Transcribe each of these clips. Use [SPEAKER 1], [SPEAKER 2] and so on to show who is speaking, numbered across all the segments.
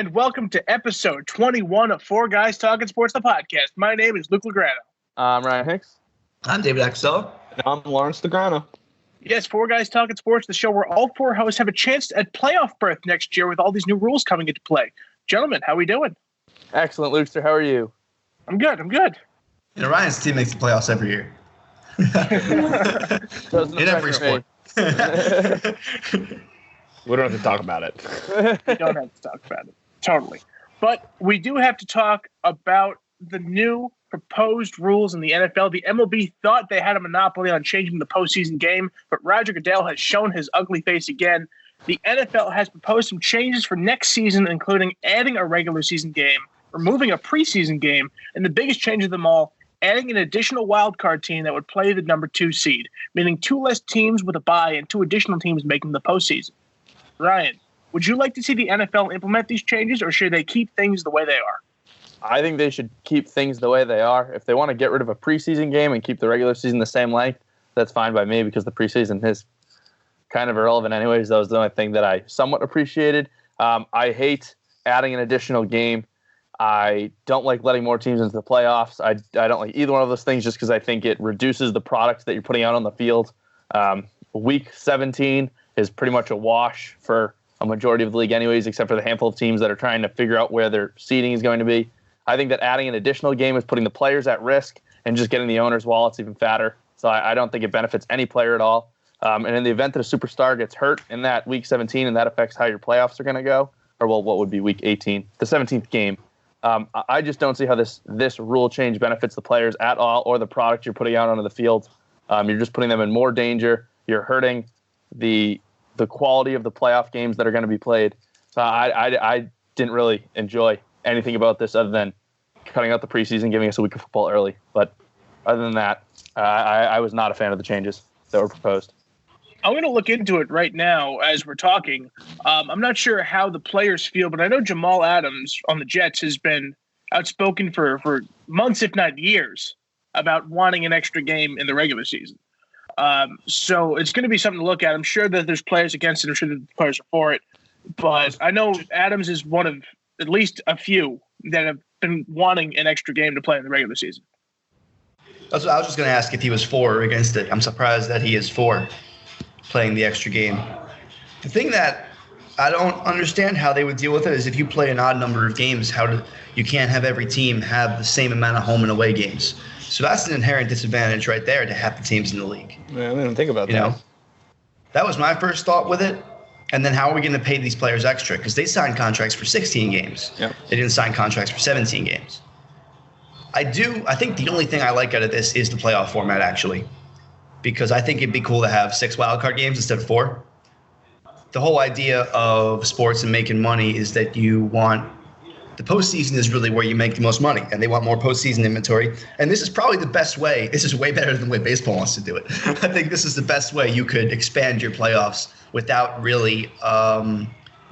[SPEAKER 1] and welcome to episode 21 of Four Guys Talking Sports, the podcast. My name is Luke Lagrano.
[SPEAKER 2] I'm Ryan Hicks.
[SPEAKER 3] I'm David Axel.
[SPEAKER 4] And I'm Lawrence DeGrano.
[SPEAKER 1] Yes, Four Guys Talking Sports, the show where all four hosts have a chance at playoff berth next year with all these new rules coming into play. Gentlemen, how are we doing?
[SPEAKER 2] Excellent, Lukester. How are you?
[SPEAKER 1] I'm good.
[SPEAKER 3] You know, Ryan's team makes the playoffs every year. In every sport.
[SPEAKER 4] We don't have to talk about it.
[SPEAKER 1] We don't have to talk about it. Totally. But we do have to talk about the new proposed rules in the NFL. The MLB thought they had a monopoly on changing the postseason game, but Roger Goodell has shown his ugly face again. The NFL has proposed some changes for next season, including adding a regular season game, removing a preseason game, and the biggest change of them all, adding an additional wild card team that would play the number 2 seed, meaning 2 less teams with a bye and 2 additional teams making the postseason. Ryan, would you like to see the NFL implement these changes, or should they keep things the way they are?
[SPEAKER 2] I think they should keep things the way they are. If they want to get rid of a preseason game and keep the regular season the same length, that's fine by me because the preseason is kind of irrelevant anyways. That was the only thing that I somewhat appreciated. I hate adding an additional game. I don't like letting more teams into the playoffs. I don't like either one of those things just because I think it reduces the product that you're putting out on the field. Week 17 is pretty much a wash for a majority of the league anyways, except for the handful of teams that are trying to figure out where their seeding is going to be. I think that adding an additional game is putting the players at risk and just getting the owners' wallets even fatter. So I don't think it benefits any player at all. And in the event that a superstar gets hurt in that week 17 and that affects how your playoffs are going to go, or well, what would be week 18, the 17th game, I just don't see how this rule change benefits the players at all or the product you're putting out onto the field. You're just putting them in more danger. You're hurting the quality of the playoff games that are going to be played. So I didn't really enjoy anything about this other than cutting out the preseason, giving us a week of football early. But other than that, I was not a fan of the changes that were proposed.
[SPEAKER 1] I'm going to look into it right now as we're talking. I'm not sure how the players feel, but I know Jamal Adams on the Jets has been outspoken for months, if not years, about wanting an extra game in the regular season. So it's going to be something to look at. I'm sure that there's players against it. I'm sure that the players are for it. But I know Adams is one of at least a few that have been wanting an extra game to play in the regular season.
[SPEAKER 3] I was just going to ask if he was for or against it. I'm surprised that he is for playing the extra game. The thing that I don't understand how they would deal with it is if you play an odd number of games, you can't have every team have the same amount of home and away games. So that's an inherent disadvantage right there to half the teams in the league.
[SPEAKER 4] Yeah, I didn't think about that.
[SPEAKER 3] You know, that was my first thought with it. And then how are we going to pay these players extra? Because they signed contracts for 16 games.
[SPEAKER 4] Yep.
[SPEAKER 3] They didn't sign contracts for 17 games. I think the only thing I like out of this is the playoff format, actually, because I think it'd be cool to have 6 wildcard games instead of 4. The whole idea of sports and making money is that you want the postseason is really where you make the most money, and they want more postseason inventory. And this is probably the best way. This is way better than the way baseball wants to do it. I think this is the best way you could expand your playoffs without really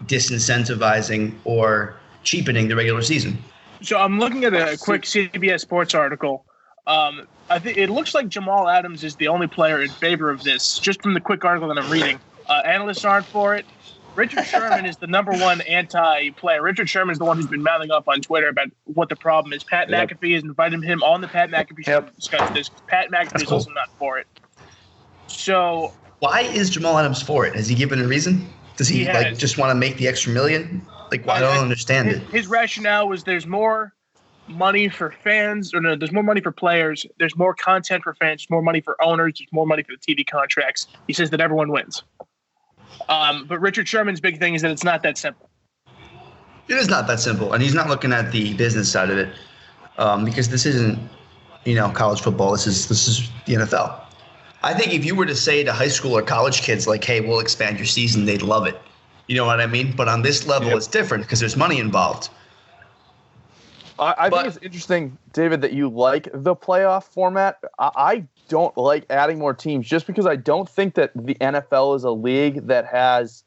[SPEAKER 3] disincentivizing or cheapening the regular season.
[SPEAKER 1] So I'm looking at a quick CBS Sports article. I think it looks like Jamal Adams is the only player in favor of this, just from the quick article that I'm reading. Analysts aren't for it. Richard Sherman is the number one anti-player. Richard Sherman is the one who's been mouthing up on Twitter about what the problem is. Pat McAfee has invited him on the Pat McAfee show to discuss this. Pat McAfee is also not for it. So
[SPEAKER 3] why is Jamal Adams for it? Has he given a reason? Does he just want to make the extra million? I don't understand it.
[SPEAKER 1] His rationale was there's more money for fans, or no, there's more money for players, there's more content for fans, there's more money for owners, there's more money for the TV contracts. He says that everyone wins. But Richard Sherman's big thing is that it's not that simple.
[SPEAKER 3] It is not that simple, and he's not looking at the business side of it because this isn't, college football. This is the NFL. I think if you were to say to high school or college kids, like, hey, we'll expand your season, they'd love it. You know what I mean? But on this level, It's different because there's money involved.
[SPEAKER 2] I think it's interesting, David, that you like the playoff format. I don't like adding more teams just because I don't think that the NFL is a league that has,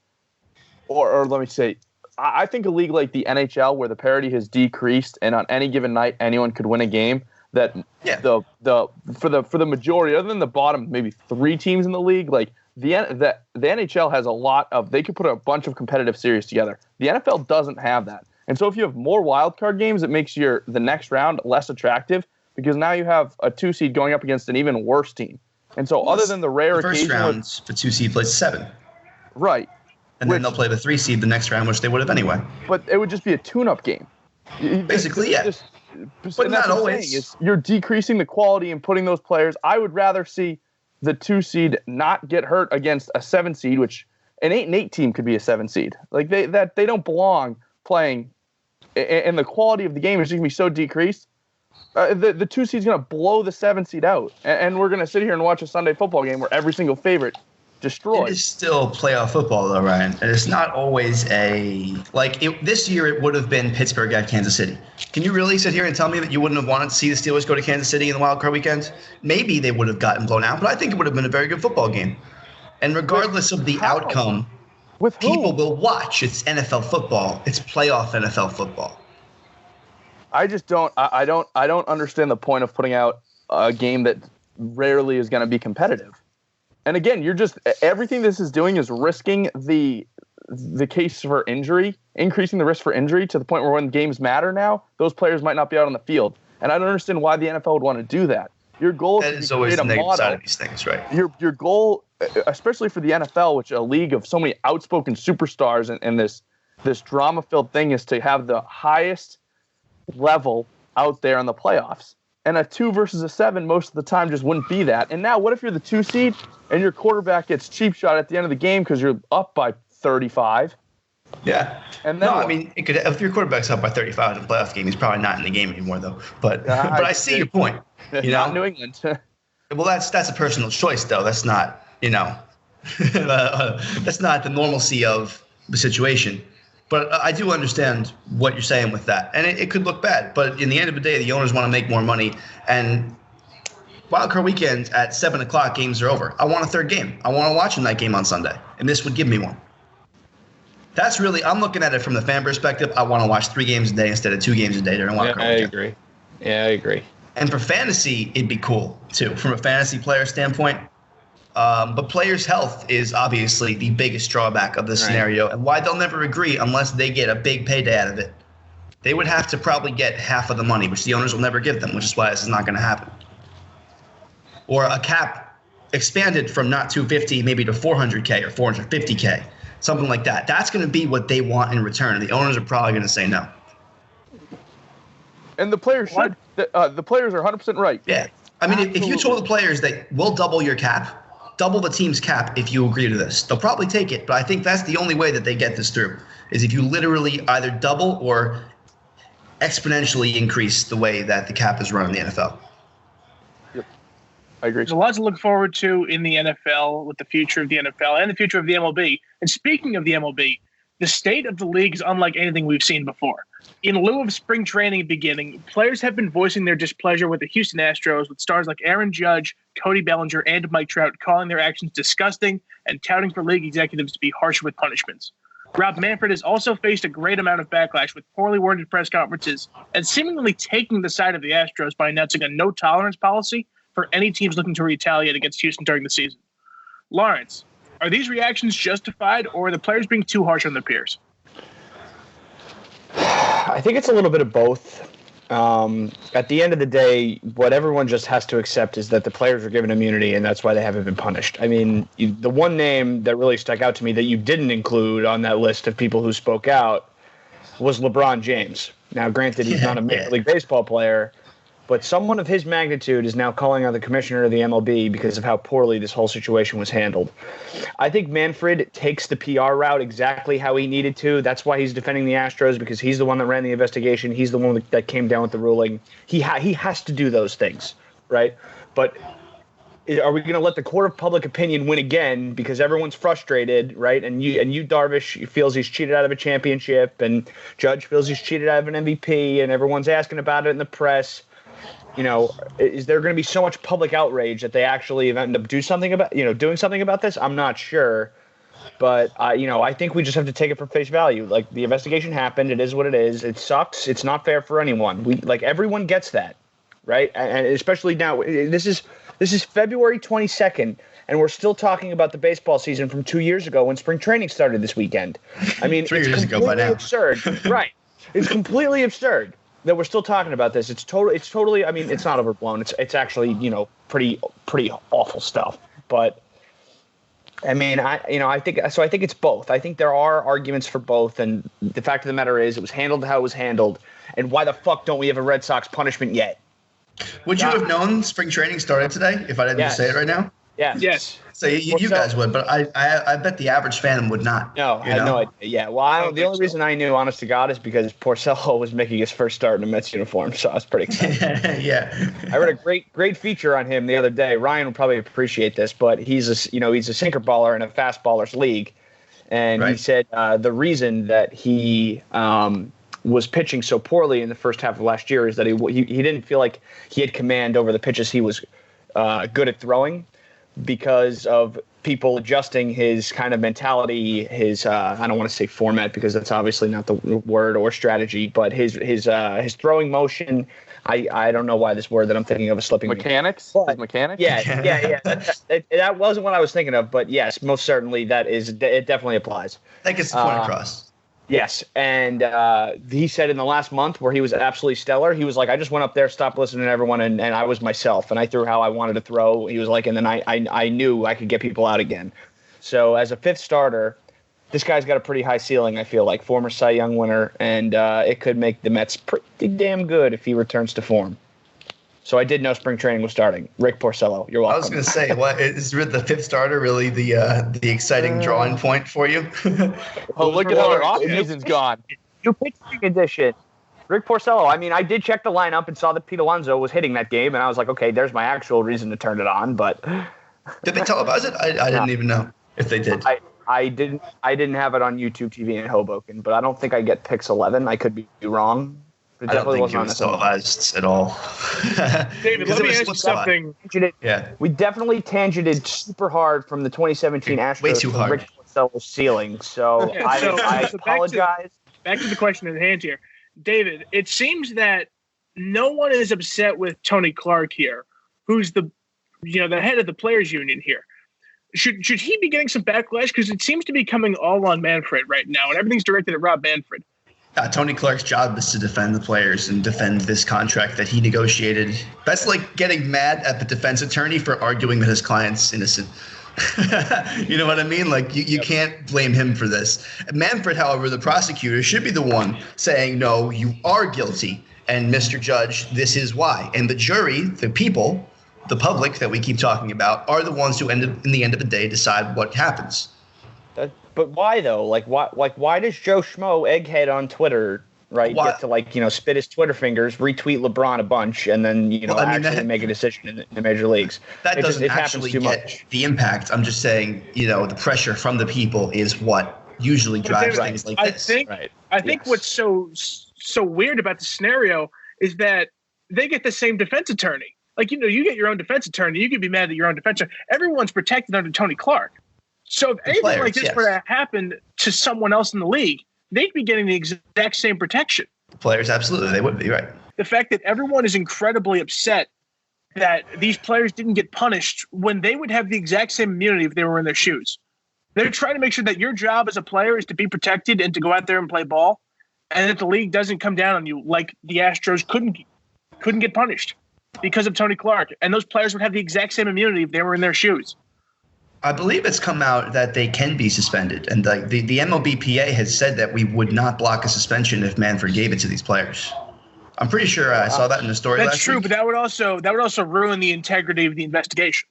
[SPEAKER 2] or let me say, I think a league like the NHL where the parity has decreased and on any given night anyone could win a game. That for the majority, other than the bottom maybe 3 teams in the league, like the NHL has a lot of, they could put a bunch of competitive series together. The NFL doesn't have that. And so if you have more wild card games, it makes the next round less attractive because now you have a 2 seed going up against an even worse team. And so other than the rare
[SPEAKER 3] first
[SPEAKER 2] occasion,
[SPEAKER 3] round, the 2 seed plays 7.
[SPEAKER 2] Right.
[SPEAKER 3] And then they'll play the 3 seed the next round, which they would have anyway.
[SPEAKER 2] But it would just be a tune-up game.
[SPEAKER 3] Basically, yeah. But not always.
[SPEAKER 2] You're decreasing the quality and putting those players. I would rather see the 2 seed not get hurt against a 7 seed, which an 8-8 team could be a 7 seed. Like they don't belong playing, and the quality of the game is just gonna be so decreased. The 2 seed's gonna blow the 7 seed out, and we're gonna sit here and watch a Sunday football game where every single favorite destroyed.
[SPEAKER 3] It is still playoff football, though, Ryan. And it's not always this year it would have been Pittsburgh at Kansas City. Can you really sit here and tell me that you wouldn't have wanted to see the Steelers go to Kansas City in the wild card weekend? Maybe they would have gotten blown out, but I think it would have been a very good football game. And regardless of the outcome, people will watch. It's NFL football. It's playoff NFL football.
[SPEAKER 2] I just don't. I don't understand the point of putting out a game that rarely is going to be competitive. And again, everything this is doing is risking the case for injury, increasing the risk for injury to the point where when games matter now, those players might not be out on the field. And I don't understand why the NFL would want to do that. Your goal
[SPEAKER 3] is always the negative side of these things, right?
[SPEAKER 2] Your goal, especially for the NFL, which is a league of so many outspoken superstars and this drama-filled thing, is to have the highest level out there in the playoffs. And a 2 versus a 7 most of the time just wouldn't be that. And now what if you're the 2 seed and your quarterback gets cheap shot at the end of the game because you're up by 35?
[SPEAKER 3] Yeah.
[SPEAKER 2] And then
[SPEAKER 3] I mean, if your quarterback's up by 35 in a playoff game, he's probably not in the game anymore, though. But I see your point.
[SPEAKER 2] Not New England.
[SPEAKER 3] Well, that's a personal choice, though. That's not, that's not the normalcy of the situation. But I do understand what you're saying with that. And it could look bad. But in the end of the day, the owners want to make more money. And wildcard weekends at 7 o'clock, games are over. I want a third game. I want to watch a night game on Sunday. And this would give me one. That's really – I'm looking at it from the fan perspective. I want to watch 3 games a day instead of 2 games a day during wildcard weekend.
[SPEAKER 4] I agree.
[SPEAKER 3] And for fantasy, it'd be cool, too, from a fantasy player standpoint. But players' health is obviously the biggest drawback of this scenario, and why they'll never agree unless they get a big payday out of it. They would have to probably get half of the money, which the owners will never give them, which is why this is not going to happen. Or a cap expanded from not 250 maybe to 400K or 450K, something like that. That's going to be what they want in return, and the owners are probably going to say no.
[SPEAKER 2] And the players should. The players are 100% right.
[SPEAKER 3] Yeah. I mean, if you told the players that we'll double your cap, double the team's cap if you agree to this, they'll probably take it. But I think that's the only way that they get this through, is if you literally either double or exponentially increase the way that the cap is run in the NFL.
[SPEAKER 2] Yep. I agree.
[SPEAKER 1] There's a lot to look forward to in the NFL with the future of the NFL and the future of the MLB. And speaking of the MLB, the state of the league is unlike anything we've seen before. In lieu of spring training beginning, players have been voicing their displeasure with the Houston Astros, with stars like Aaron Judge, Cody Bellinger, and Mike Trout calling their actions disgusting and touting for league executives to be harsher with punishments. Rob Manfred has also faced a great amount of backlash with poorly worded press conferences and seemingly taking the side of the Astros by announcing a no-tolerance policy for any teams looking to retaliate against Houston during the season. Lawrence, are these reactions justified, or are the players being too harsh on their peers?
[SPEAKER 4] I think it's a little bit of both. At the end of the day, what everyone just has to accept is that the players are given immunity, and that's why they haven't been punished. I mean, the one name that really stuck out to me that you didn't include on that list of people who spoke out was LeBron James. Now, granted, he's not a Major League Baseball player, but someone of his magnitude is now calling out the commissioner of the MLB because of how poorly this whole situation was handled. I think Manfred takes the PR route exactly how he needed to. That's why he's defending the Astros, because he's the one that ran the investigation. He's the one that came down with the ruling. He has to do those things, right? But are we going to let the court of public opinion win again because everyone's frustrated, right? And you Darvish feels he's cheated out of a championship, and Judge feels he's cheated out of an MVP, and everyone's asking about it in the press. You know, is there going to be so much public outrage that they actually end up doing something about this? I'm not sure. But, I think we just have to take it for face value. Like, the investigation happened. It is what it is. It sucks. It's not fair for anyone. Everyone gets that, right? And especially now, this is February 22nd, and we're still talking about the baseball season from 2 years ago when spring training started this weekend. I mean,
[SPEAKER 3] 3 years ago by now.
[SPEAKER 4] Absurd, right? It's completely absurd that we're still talking about this. It's totally. I mean, it's not overblown. It's actually pretty awful stuff. But I mean, I think it's both. I think there are arguments for both, and the fact of the matter is, it was handled how it was handled. And why the fuck don't we have a Red Sox punishment yet?
[SPEAKER 3] Would you have known spring training started today if I didn't say it right now?
[SPEAKER 4] Yes.
[SPEAKER 3] So you guys would, but I bet the average fan would not.
[SPEAKER 4] No, I had no idea. Yeah, well, the only reason I knew, honest to God, is because Porcello was making his first start in a Mets uniform, so I was pretty excited.
[SPEAKER 3] Yeah.
[SPEAKER 4] I read a great feature on him the other day. Ryan would probably appreciate this, but he's a sinker baller in a fast ballers league, and he said the reason that he was pitching so poorly in the first half of last year is that he didn't feel like he had command over the pitches he was good at throwing, because of people adjusting his kind of mentality, his I don't want to say format because that's obviously not the word, or strategy, but his throwing motion. I don't know why this word that I'm thinking of is slipping.
[SPEAKER 2] Mechanics?
[SPEAKER 4] Me.
[SPEAKER 2] His mechanics?
[SPEAKER 4] Yeah. That wasn't what I was thinking of, but yes, most certainly it definitely applies.
[SPEAKER 3] That gets the point across.
[SPEAKER 4] Yes, and he said in the last month where he was absolutely stellar, he was like, I just went up there, stopped listening to everyone, and I was myself, and I threw how I wanted to throw. He was like, and then I knew I could get people out again. So as a fifth starter, this guy's got a pretty high ceiling, I feel like, former Cy Young winner, and it could make the Mets pretty damn good if he returns to form. So I did know spring training was starting. Rick Porcello, you're welcome.
[SPEAKER 3] I was going to say, what is the fifth starter really the exciting drawing point for you?
[SPEAKER 2] Oh, look at how our off-season's gone.
[SPEAKER 4] New pitching edition. Rick Porcello. I mean, I did check the lineup and saw that Pete Alonso was hitting that game, and I was like, okay, there's my actual reason to turn it on. But
[SPEAKER 3] did they televise it? I didn't even know if they did.
[SPEAKER 4] I didn't have it on YouTube TV in Hoboken, but I don't think I get Pix 11. I could be wrong.
[SPEAKER 3] I don't think it was televised at all.
[SPEAKER 1] David, let me ask you something.
[SPEAKER 3] Yeah.
[SPEAKER 4] We definitely tangented super hard from the 2017 Astros
[SPEAKER 3] way too hard.
[SPEAKER 4] Rick Porcello's ceiling. So I apologize.
[SPEAKER 1] Back to the question at hand here. David, it seems that no one is upset with Tony Clark here, who's the head of the players union here. Should he be getting some backlash? Because it seems to be coming all on Manfred right now, and everything's directed at Rob Manfred.
[SPEAKER 3] Tony Clark's job is to defend the players and defend this contract that he negotiated. That's like getting mad at the defense attorney for arguing that his client's innocent. You know what I mean? Like, you can't blame him for this. Manfred, however, the prosecutor, should be the one saying, no, you are guilty, and Mr. Judge, this is why. And the jury, the people, the public that we keep talking about, are the ones who in the end of the day decide what happens.
[SPEAKER 4] But why though? Why does Joe Schmo egghead on Twitter get to spit his Twitter fingers, retweet LeBron a bunch, and then make a decision in the major leagues?
[SPEAKER 3] That doesn't actually get the impact. I'm just saying, the pressure from the people is what usually drives things like this.
[SPEAKER 1] I think what's so weird about the scenario is that they get the same defense attorney. Like, you get your own defense attorney. You could be mad at your own defense attorney. Everyone's protected under Tony Clark. So if anything like this were to happen to someone else in the league, they'd be getting the exact same protection.
[SPEAKER 3] The players, absolutely. They would be, right.
[SPEAKER 1] The fact that everyone is incredibly upset that these players didn't get punished when they would have the exact same immunity if they were in their shoes. They're trying to make sure that your job as a player is to be protected and to go out there and play ball, and that the league doesn't come down on you like the Astros couldn't get punished because of Tony Clark. And those players would have the exact same immunity if they were in their shoes.
[SPEAKER 3] I believe it's come out that they can be suspended, and the MLBPA has said that we would not block a suspension if Manfred gave it to these players. I'm pretty sure I saw that in the story.
[SPEAKER 1] That's true, but that would also ruin the integrity of the investigation.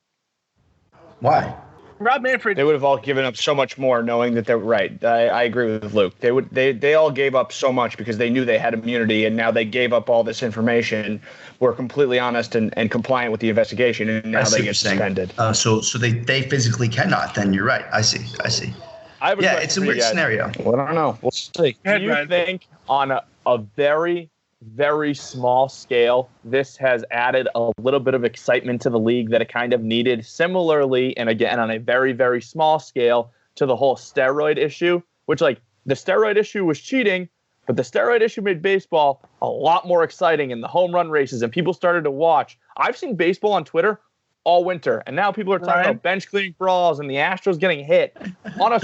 [SPEAKER 3] Why?
[SPEAKER 1] Rob Manfred.
[SPEAKER 4] They would have all given up so much more, knowing that they're right. I agree with Luke. They all gave up so much because they knew they had immunity, and now they gave up all this information. Were completely honest and compliant with the investigation, and now they get suspended.
[SPEAKER 3] So they physically cannot. Then you're right. I see. It's a weird scenario.
[SPEAKER 4] Well, I don't know. We'll see.
[SPEAKER 2] Do you think on a very, very small scale, this has added a little bit of excitement to the league that it kind of needed? Similarly, and again, on a very, very small scale, to the whole steroid issue, which, like, the steroid issue was cheating, but the steroid issue made baseball a lot more exciting in the home run races, and people started to watch. I've seen baseball on Twitter all winter, and now people are talking about bench cleaning brawls and the Astros getting hit on a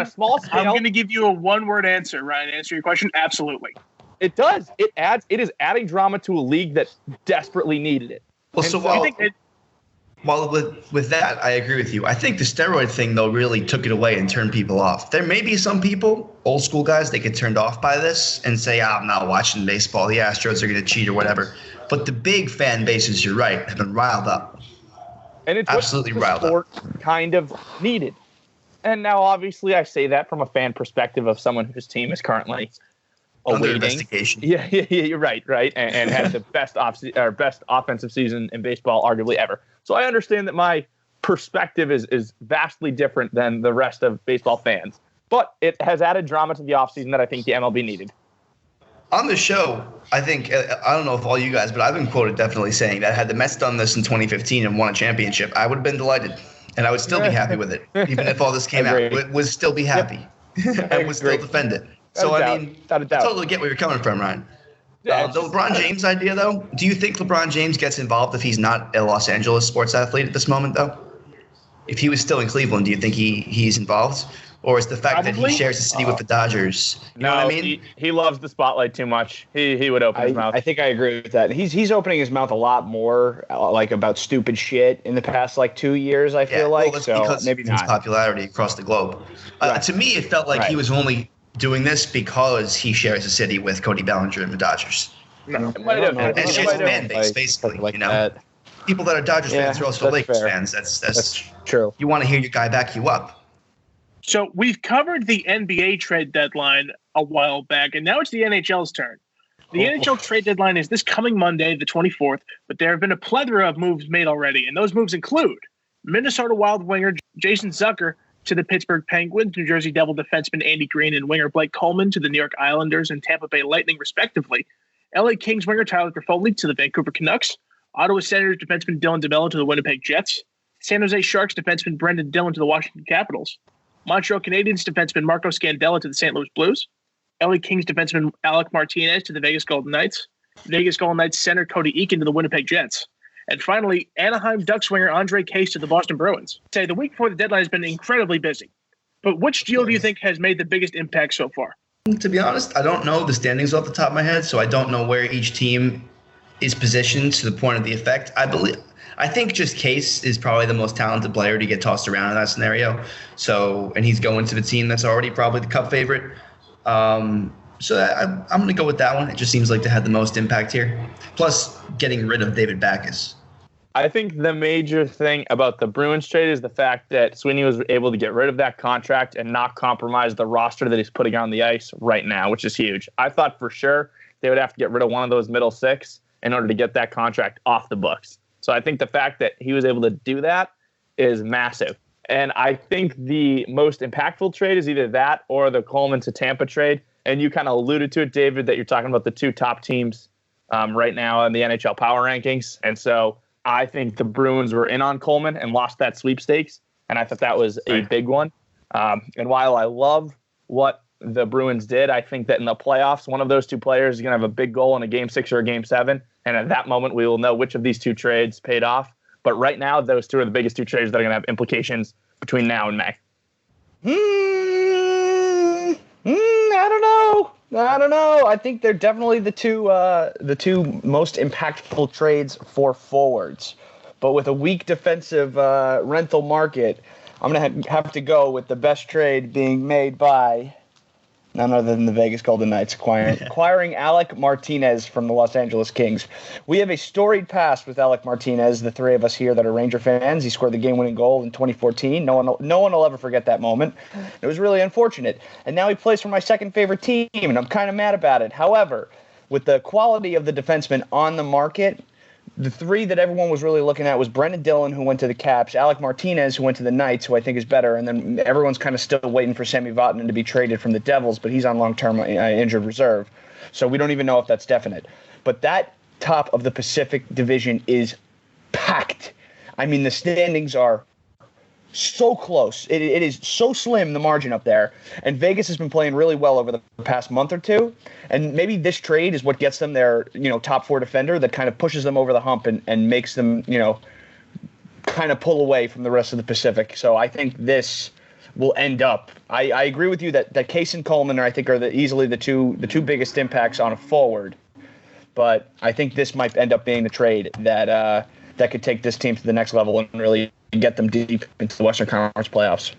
[SPEAKER 2] small scale.
[SPEAKER 1] I'm going to give you a one-word answer, Ryan. Answer your question. Absolutely.
[SPEAKER 2] It does. It is adding drama to a league that desperately needed it.
[SPEAKER 3] Well, Well, with that, I agree with you. I think the steroid thing, though, really took it away and turned people off. There may be some people, old school guys, they get turned off by this and say, I'm not watching baseball. The Astros are going to cheat or whatever. But the big fan bases, you're right, have been riled up.
[SPEAKER 2] And it's
[SPEAKER 3] absolutely
[SPEAKER 2] what the
[SPEAKER 3] riled
[SPEAKER 2] sport
[SPEAKER 3] up.
[SPEAKER 2] Kind of needed. And now, obviously, I say that from a fan perspective of someone whose team is currently
[SPEAKER 3] under
[SPEAKER 2] awaiting.
[SPEAKER 3] Investigation.
[SPEAKER 2] Yeah, you're right, and had the best offensive season in baseball, arguably ever. So I understand that my perspective is vastly different than the rest of baseball fans. But it has added drama to the offseason that I think the MLB needed.
[SPEAKER 3] On the show, I think, I don't know if all you guys, but I've been quoted definitely saying that had the Mets done this in 2015 and won a championship, I would have been delighted. And I would still be happy with it. Even if all this came out, would still be happy. And would still defend it. So, I mean, I totally get where you're coming from, Ryan. The LeBron James idea, though, do you think LeBron James gets involved if he's not a Los Angeles sports athlete at this moment, though? If he was still in Cleveland, do you think he's involved? Or is the fact that he shares the city with the Dodgers? You know what I mean?
[SPEAKER 2] He loves the spotlight too much. He would open his mouth.
[SPEAKER 4] I think I agree with that. He's opening his mouth a lot more, like about stupid shit in the past 2 years. I feel like
[SPEAKER 3] that's
[SPEAKER 4] so
[SPEAKER 3] because
[SPEAKER 4] maybe
[SPEAKER 3] of his popularity across the globe. To me, it felt like he was only doing this because he shares a city with Cody Bellinger and the Dodgers.
[SPEAKER 2] No, it might have.
[SPEAKER 3] And it's just fan base, basically. That. People that are Dodgers fans are also Lakers fans. That's
[SPEAKER 4] true.
[SPEAKER 3] You want to hear your guy back you up.
[SPEAKER 1] So we've covered the NBA trade deadline a while back, and now it's the NHL's turn. The NHL trade deadline is this coming Monday, the 24th, but there have been a plethora of moves made already, and those moves include Minnesota Wild winger Jason Zucker to the Pittsburgh Penguins, New Jersey Devil defenseman Andy Green and winger Blake Coleman to the New York Islanders and Tampa Bay Lightning, respectively, LA Kings winger Tyler Toffoli to the Vancouver Canucks, Ottawa Senators defenseman Dylan DeMello to the Winnipeg Jets, San Jose Sharks defenseman Brendan Dillon to the Washington Capitals, Montreal Canadiens defenseman Marco Scandella to the St. Louis Blues, LA Kings defenseman Alec Martinez to the Vegas Golden Knights, Vegas Golden Knights center Cody Eakin to the Winnipeg Jets, and finally, Anaheim Ducks winger Andre Case to the Boston Bruins. The week before the deadline has been incredibly busy. But which deal do you think has made the biggest impact so far?
[SPEAKER 3] To be honest, I don't know the standings off the top of my head, so I don't know where each team is positioned to the point of the effect. I think just Case is probably the most talented player to get tossed around in that scenario. So, and he's going to the team that's already probably the Cup favorite. I'm going to go with that one. It just seems like they had the most impact here. Plus, getting rid of David Backes.
[SPEAKER 2] I think the major thing about the Bruins trade is the fact that Sweeney was able to get rid of that contract and not compromise the roster that he's putting on the ice right now, which is huge. I thought for sure they would have to get rid of one of those middle six in order to get that contract off the books. So I think the fact that he was able to do that is massive. And I think the most impactful trade is either that or the Coleman to Tampa trade. And you kind of alluded to it, David, that you're talking about the two top teams right now in the NHL power rankings. And so I think the Bruins were in on Coleman and lost that sweepstakes. And I thought that was a big one. And while I love what the Bruins did, I think that in the playoffs, one of those two players is going to have a big goal in a Game 6 or a Game 7. And at that moment, we will know which of these two trades paid off. But right now, those two are the biggest two trades that are going to have implications between now and May.
[SPEAKER 4] I don't know. I think they're definitely the two most impactful trades for forwards. But with a weak defensive rental market, I'm going to have to go with the best trade being made by none other than the Vegas Golden Knights acquiring Alec Martinez from the Los Angeles Kings. We have a storied past with Alec Martinez, the three of us here that are Ranger fans. He scored the game-winning goal in 2014. No one will ever forget that moment. It was really unfortunate. And now he plays for my second favorite team, and I'm kind of mad about it. However, with the quality of the defenseman on the market, the three that everyone was really looking at was Brendan Dillon, who went to the Caps, Alec Martinez, who went to the Knights, who I think is better, and then everyone's kind of still waiting for Sami Vatanen to be traded from the Devils, but he's on long-term injured reserve, so we don't even know if that's definite. But that top of the Pacific Division is packed. I mean, the standings are so close. It is so slim, the margin up there. And Vegas has been playing really well over the past month or two. And maybe this trade is what gets them their, top four defender that kind of pushes them over the hump and makes them, kind of pull away from the rest of the Pacific. So I think this will end up. I agree with you that Case and Coleman I think are easily the two biggest impacts on a forward. But I think this might end up being the trade that could take this team to the next level and really get them deep into the Western Conference playoffs.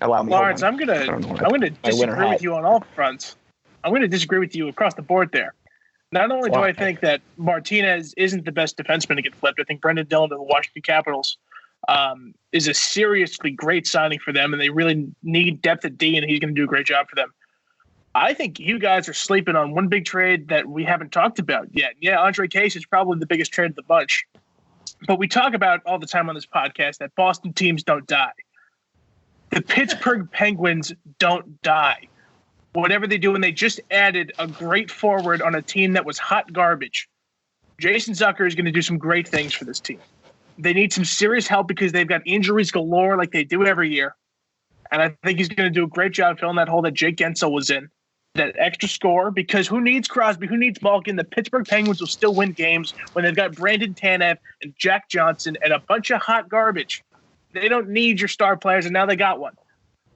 [SPEAKER 1] Lawrence, I'm gonna disagree with you on all fronts. I'm going to disagree with you across the board there. Not only do I think that Martinez isn't the best defenseman to get flipped, I think Brendan Dillon of the Washington Capitals is a seriously great signing for them, and they really need depth at D, and he's going to do a great job for them. I think you guys are sleeping on one big trade that we haven't talked about yet. Yeah, Andre Case is probably the biggest trade of the bunch. But we talk about all the time on this podcast that Boston teams don't die. The Pittsburgh Penguins don't die. Whatever they do, and they just added a great forward on a team that was hot garbage. Jason Zucker is going to do some great things for this team. They need some serious help because they've got injuries galore like they do every year. And I think he's going to do a great job filling that hole that Jake Gensel was in. That extra score, because who needs Crosby? Who needs Malkin? The Pittsburgh Penguins will still win games when they've got Brandon Tanev and Jack Johnson and a bunch of hot garbage. They don't need your star players, and now they got one.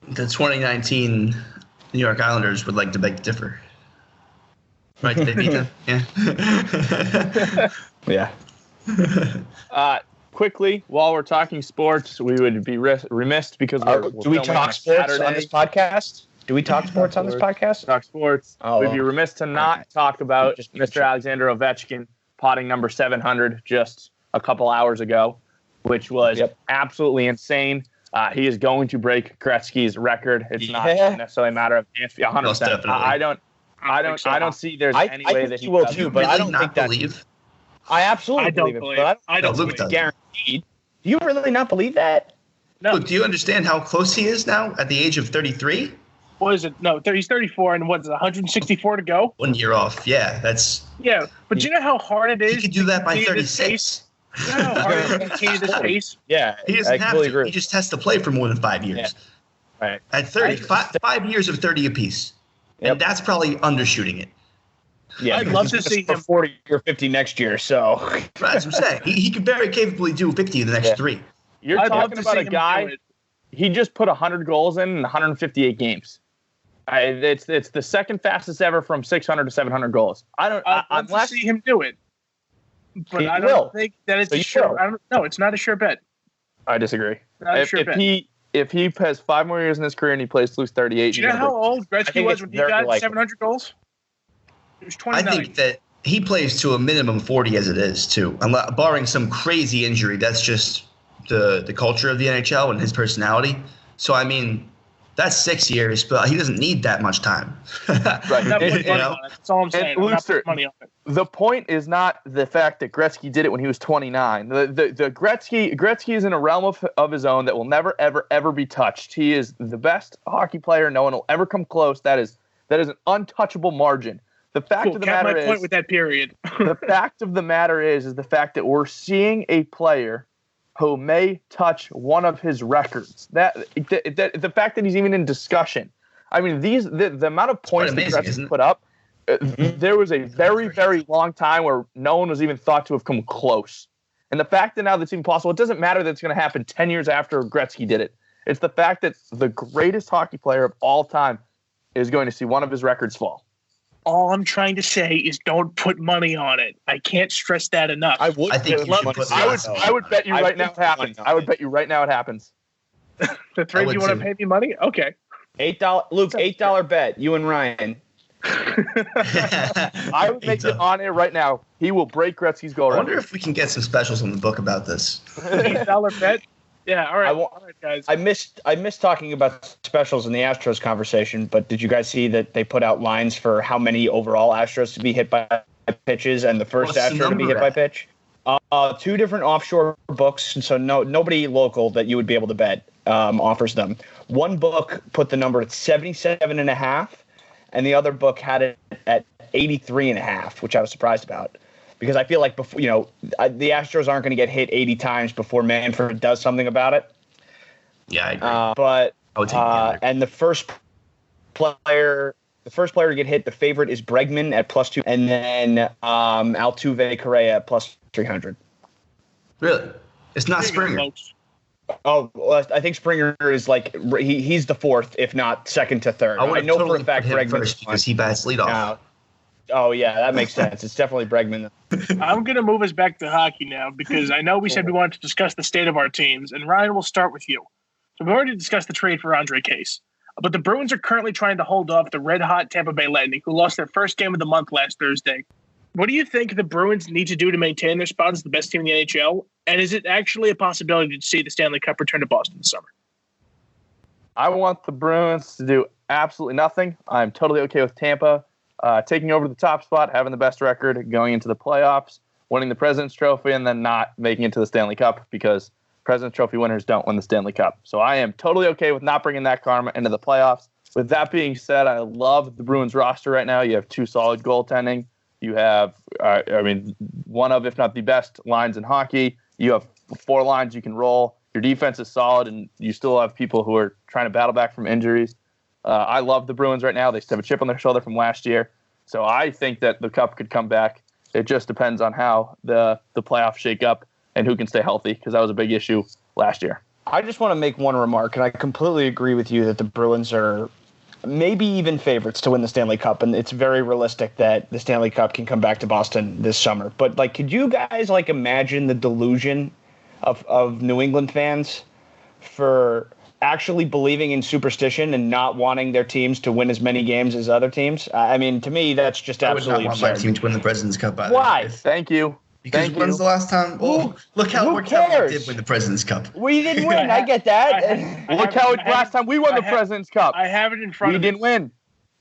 [SPEAKER 3] The 2019 New York Islanders would like to beg to differ. Right? Did they beat them? Yeah.
[SPEAKER 4] Yeah.
[SPEAKER 2] Quickly, while we're talking sports, we would be remiss because
[SPEAKER 4] do we talk sports on this podcast? Do we talk sports on this podcast?
[SPEAKER 2] Talk sports. We'd be remiss to not talk about Mr. Alexander Ovechkin potting number 700 just a couple hours ago, which was absolutely insane. He is going to break Gretzky's record. It's not necessarily a matter of 100%. I don't see there's any way that he will too,
[SPEAKER 3] but I don't think that.
[SPEAKER 4] I absolutely believe it, but I don't think it's guaranteed. Do you really not believe that?
[SPEAKER 1] No.
[SPEAKER 3] Look, do you understand how close he is now at the age of 33?
[SPEAKER 1] What is it? No, he's 34, and what's it, 164 to go?
[SPEAKER 3] 1 year off. Yeah, that's.
[SPEAKER 1] Yeah, but you know how hard it is?
[SPEAKER 3] He could do that by 36.
[SPEAKER 1] You know how hard it is to continue this pace?
[SPEAKER 4] Yeah,
[SPEAKER 3] he doesn't have to. Agree. He just has to play for more than 5 years.
[SPEAKER 4] Yeah. Right.
[SPEAKER 3] At 30, 5 years of 30 apiece. And that's probably undershooting it.
[SPEAKER 4] Yeah,
[SPEAKER 1] I'd love to see him
[SPEAKER 4] 40 or 50 next year. So
[SPEAKER 3] that's what I'm saying. He could very capably do 50 in the next 3.
[SPEAKER 2] You're talking about a guy. He just put 100 goals in 158 games. It's the second fastest ever from 600 to 700 goals.
[SPEAKER 1] I'd love to see him do it, but I don't think that it's sure. No, it's not a sure bet.
[SPEAKER 2] I disagree.
[SPEAKER 1] Not a sure bet.
[SPEAKER 2] If he has 5 more years in his career and he plays to lose 38,
[SPEAKER 1] do you know how old Gretzky was when he got 700 goals? He was 29.
[SPEAKER 3] I think that he plays to a minimum 40 as it is too, barring some crazy injury. That's just the culture of the NHL and his personality. So I mean, that's 6 years, but he doesn't need that much time.
[SPEAKER 2] Right.
[SPEAKER 1] That's all I'm saying. Money on it.
[SPEAKER 2] The point is not the fact that Gretzky did it when he was 29. The Gretzky is in a realm of his own that will never, ever, ever be touched. He is the best hockey player. No one will ever come close. That is an untouchable margin. The fact of the matter is,
[SPEAKER 1] point with that period.
[SPEAKER 2] The fact of the matter is the fact that we're seeing a player who may touch one of his records. The fact that he's even in discussion. I mean, the amount of points that Gretzky put up. There was a very, very long time where no one was even thought to have come close. And the fact that now that's even possible, it doesn't matter that it's going to happen 10 years after Gretzky did it. It's the fact that the greatest hockey player of all time is going to see one of his records fall.
[SPEAKER 1] All I'm trying to say is don't put money on it. I can't stress that enough.
[SPEAKER 3] I would bet you right now it happens.
[SPEAKER 2] I would bet you right now it happens.
[SPEAKER 1] The three of you want to pay me money? Okay.
[SPEAKER 4] $8, Luke, $8 bet. You and Ryan.
[SPEAKER 2] I would make it on air right now. He will break Gretzky's goal.
[SPEAKER 3] I wonder if we can get some specials in the book about this.
[SPEAKER 1] $8 bet. Yeah, all right, guys.
[SPEAKER 4] I missed talking about specials in the Astros conversation, but did you guys see that they put out lines for how many overall Astros to be hit by pitches and the first Astro to be hit by pitch? 2 different offshore books, and so nobody local that you would be able to bet offers them. One book put the number at 77.5, and the other book had it at 83.5, which I was surprised about. Because I feel like before, the Astros aren't going to get hit 80 times before Manfred does something about it.
[SPEAKER 3] Yeah, I agree.
[SPEAKER 4] And the first player to get hit, the favorite is Bregman at +2, and then Altuve Correa at +300.
[SPEAKER 3] Really? It's not Springer.
[SPEAKER 4] Oh, well, I think Springer is like he's the fourth, if not second to third.
[SPEAKER 3] I
[SPEAKER 4] know
[SPEAKER 3] totally
[SPEAKER 4] for a fact
[SPEAKER 3] put him
[SPEAKER 4] Bregman's
[SPEAKER 3] first because he bats leadoff.
[SPEAKER 4] Oh yeah, that makes sense. It's definitely Bregman.
[SPEAKER 1] I'm going to move us back to hockey now because I know we said we wanted to discuss the state of our teams, and Ryan, we'll start with you. So we've already discussed the trade for Andre Case, but the Bruins are currently trying to hold off the red-hot Tampa Bay Lightning, who lost their first game of the month last Thursday. What do you think the Bruins need to do to maintain their spot as the best team in the NHL? And is it actually a possibility to see the Stanley Cup return to Boston this summer?
[SPEAKER 2] I want the Bruins to do absolutely nothing. I'm totally okay with Tampa taking over the top spot, having the best record, going into the playoffs, winning the President's Trophy, and then not making it to the Stanley Cup because President's Trophy winners don't win the Stanley Cup. So I am totally okay with not bringing that karma into the playoffs. With that being said, I love the Bruins roster right now. You have two solid goaltending. You have, one of, if not the best lines in hockey. You have four lines you can roll. Your defense is solid, and you still have people who are trying to battle back from injuries. I love the Bruins right now. They still have a chip on their shoulder from last year. So I think that the Cup could come back. It just depends on how the playoffs shake up and who can stay healthy, because that was a big issue last year.
[SPEAKER 4] I just want to make one remark, and I completely agree with you that the Bruins are maybe even favorites to win the Stanley Cup, and it's very realistic that the Stanley Cup can come back to Boston this summer. But could you guys imagine the delusion of New England fans for actually believing in superstition and not wanting their teams to win as many games as other teams? I mean, to me, that's just absolutely
[SPEAKER 3] absurd. I would not want my team to win the President's Cup.
[SPEAKER 4] Why?
[SPEAKER 2] Thank you.
[SPEAKER 3] Because when's the last time? Oh, look how we did win the President's Cup.
[SPEAKER 4] We didn't win. I get that.
[SPEAKER 2] Look how last time we won the President's Cup.
[SPEAKER 1] I have it in front of me.
[SPEAKER 2] We didn't win.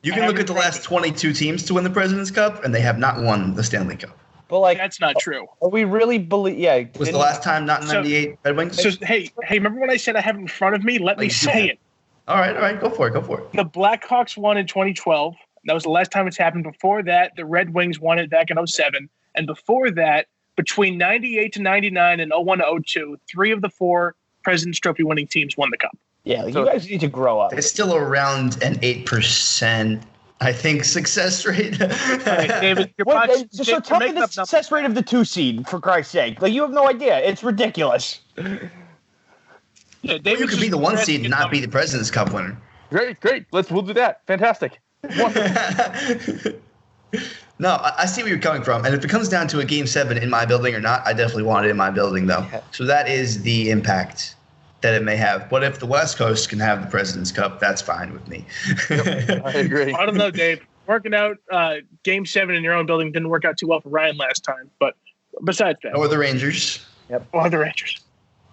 [SPEAKER 3] You can look at the last 22 teams to win the President's Cup, and they have not won the Stanley Cup.
[SPEAKER 4] But
[SPEAKER 1] that's not true.
[SPEAKER 4] Are we really believe? Yeah.
[SPEAKER 3] Was the last time not in '98 Red Wings?
[SPEAKER 1] So hey, remember when I said I have it in front of me? Let me say it.
[SPEAKER 3] All right, go for it.
[SPEAKER 1] The Blackhawks won in 2012. That was the last time it's happened. Before that, the Red Wings won it back in 2007, and before that, between 98 to 99 and 01 to 02, 3 of the 4 President's Trophy winning teams won the Cup.
[SPEAKER 4] Yeah, you guys need to grow up.
[SPEAKER 3] It's still around an 8%, I think, success rate.
[SPEAKER 1] David,
[SPEAKER 4] so tell me the success rate of the 2 seed, for Christ's sake. You have no idea. It's ridiculous.
[SPEAKER 1] Yeah,
[SPEAKER 3] David, you could be the 1 seed and not be the President's Cup winner.
[SPEAKER 2] Great. We'll do that. Fantastic.
[SPEAKER 3] No, I see where you're coming from. And if it comes down to a Game 7 in my building or not, I definitely want it in my building, though. Yeah. So that is the impact that it may have. But if the West Coast can have the President's Cup, that's fine with me.
[SPEAKER 2] I agree.
[SPEAKER 1] I don't know, Dave. Working out Game 7 in your own building didn't work out too well for Ryan last time. But besides that.
[SPEAKER 3] Or the Rangers.
[SPEAKER 4] Yep.
[SPEAKER 1] Or the Rangers.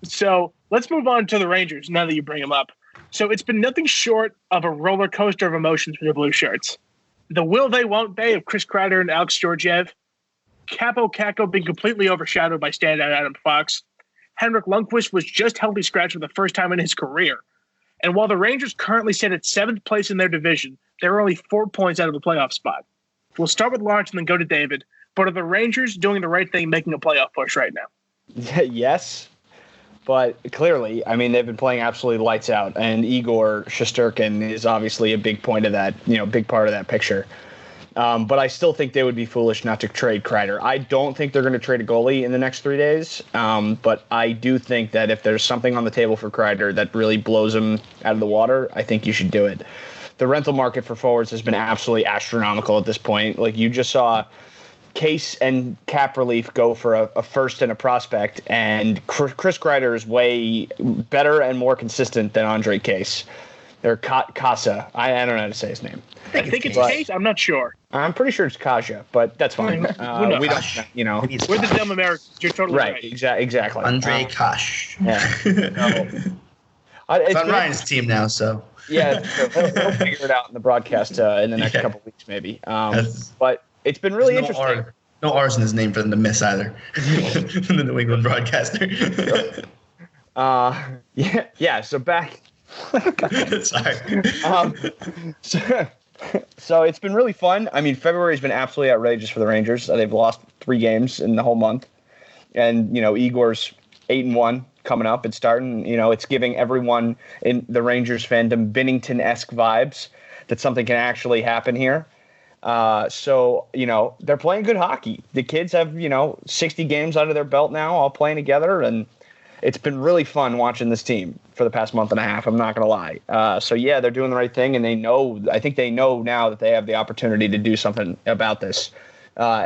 [SPEAKER 1] So let's move on to the Rangers now that you bring them up. So it's been nothing short of a roller coaster of emotions for the Blue Shirts. The will they, won't they of Chris Kreider and Alex Georgiev. Capo Caco being completely overshadowed by standout Adam Fox. Henrik Lundqvist was just healthy scratched for the first time in his career. And while the Rangers currently sit at 7th place in their division, they're only 4 points out of the playoff spot. We'll start with Lawrence and then go to David. But are the Rangers doing the right thing, making a playoff push right now?
[SPEAKER 4] Yes. But clearly, I mean, they've been playing absolutely lights out, and Igor Shesterkin is obviously a big point of that, big part of that picture. But I still think they would be foolish not to trade Kreider. I don't think they're going to trade a goalie in the next 3 days, but I do think that if there's something on the table for Kreider that really blows him out of the water, I think you should do it. The rental market for forwards has been absolutely astronomical at this point. You just saw Case and cap relief go for a first and a prospect, and Chris Kreider is way better and more consistent than Andre Case. They're Casa. I don't know how to say his name.
[SPEAKER 1] I think it's Case. I'm not sure.
[SPEAKER 4] I'm pretty sure it's Kaja, but that's fine. We don't,
[SPEAKER 1] we're the dumb Americans. You're totally right.
[SPEAKER 4] Exactly.
[SPEAKER 3] Andre Kosh.
[SPEAKER 4] Yeah.
[SPEAKER 3] It's on Ryan's team now, so.
[SPEAKER 4] Yeah, we'll figure it out in the broadcast in the next couple weeks, maybe. But it's been really interesting.
[SPEAKER 3] No R's in his name for them to miss either. From the New England broadcaster.
[SPEAKER 4] Yeah. So back.
[SPEAKER 3] Sorry.
[SPEAKER 4] So it's been really fun. I mean, February has been absolutely outrageous for the Rangers. They've lost 3 games in the whole month, and Igor's 8-1 coming up and starting. It's giving everyone in the Rangers fandom Binnington-esque vibes that something can actually happen here. So they're playing good hockey. The kids have 60 games under their belt now, all playing together, and it's been really fun watching this team for the past month and a half. I'm not going to lie. So yeah, they're doing the right thing, and I think they know now that they have the opportunity to do something about this,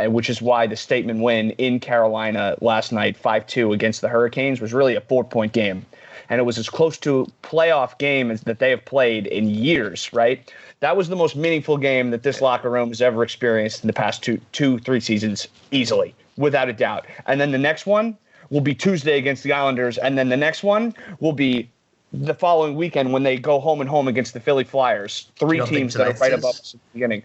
[SPEAKER 4] which is why the statement win in Carolina last night, 5-2 against the Hurricanes, was really a 4-point game. And it was as close to a playoff game as that they have played in years, right? That was the most meaningful game that this locker room has ever experienced in the past 3 seasons, easily, without a doubt. And then the next one will be Tuesday against the Islanders, and then the next one will be the following weekend when they go home and home against the Philly Flyers. 3 teams that are right above us at the beginning.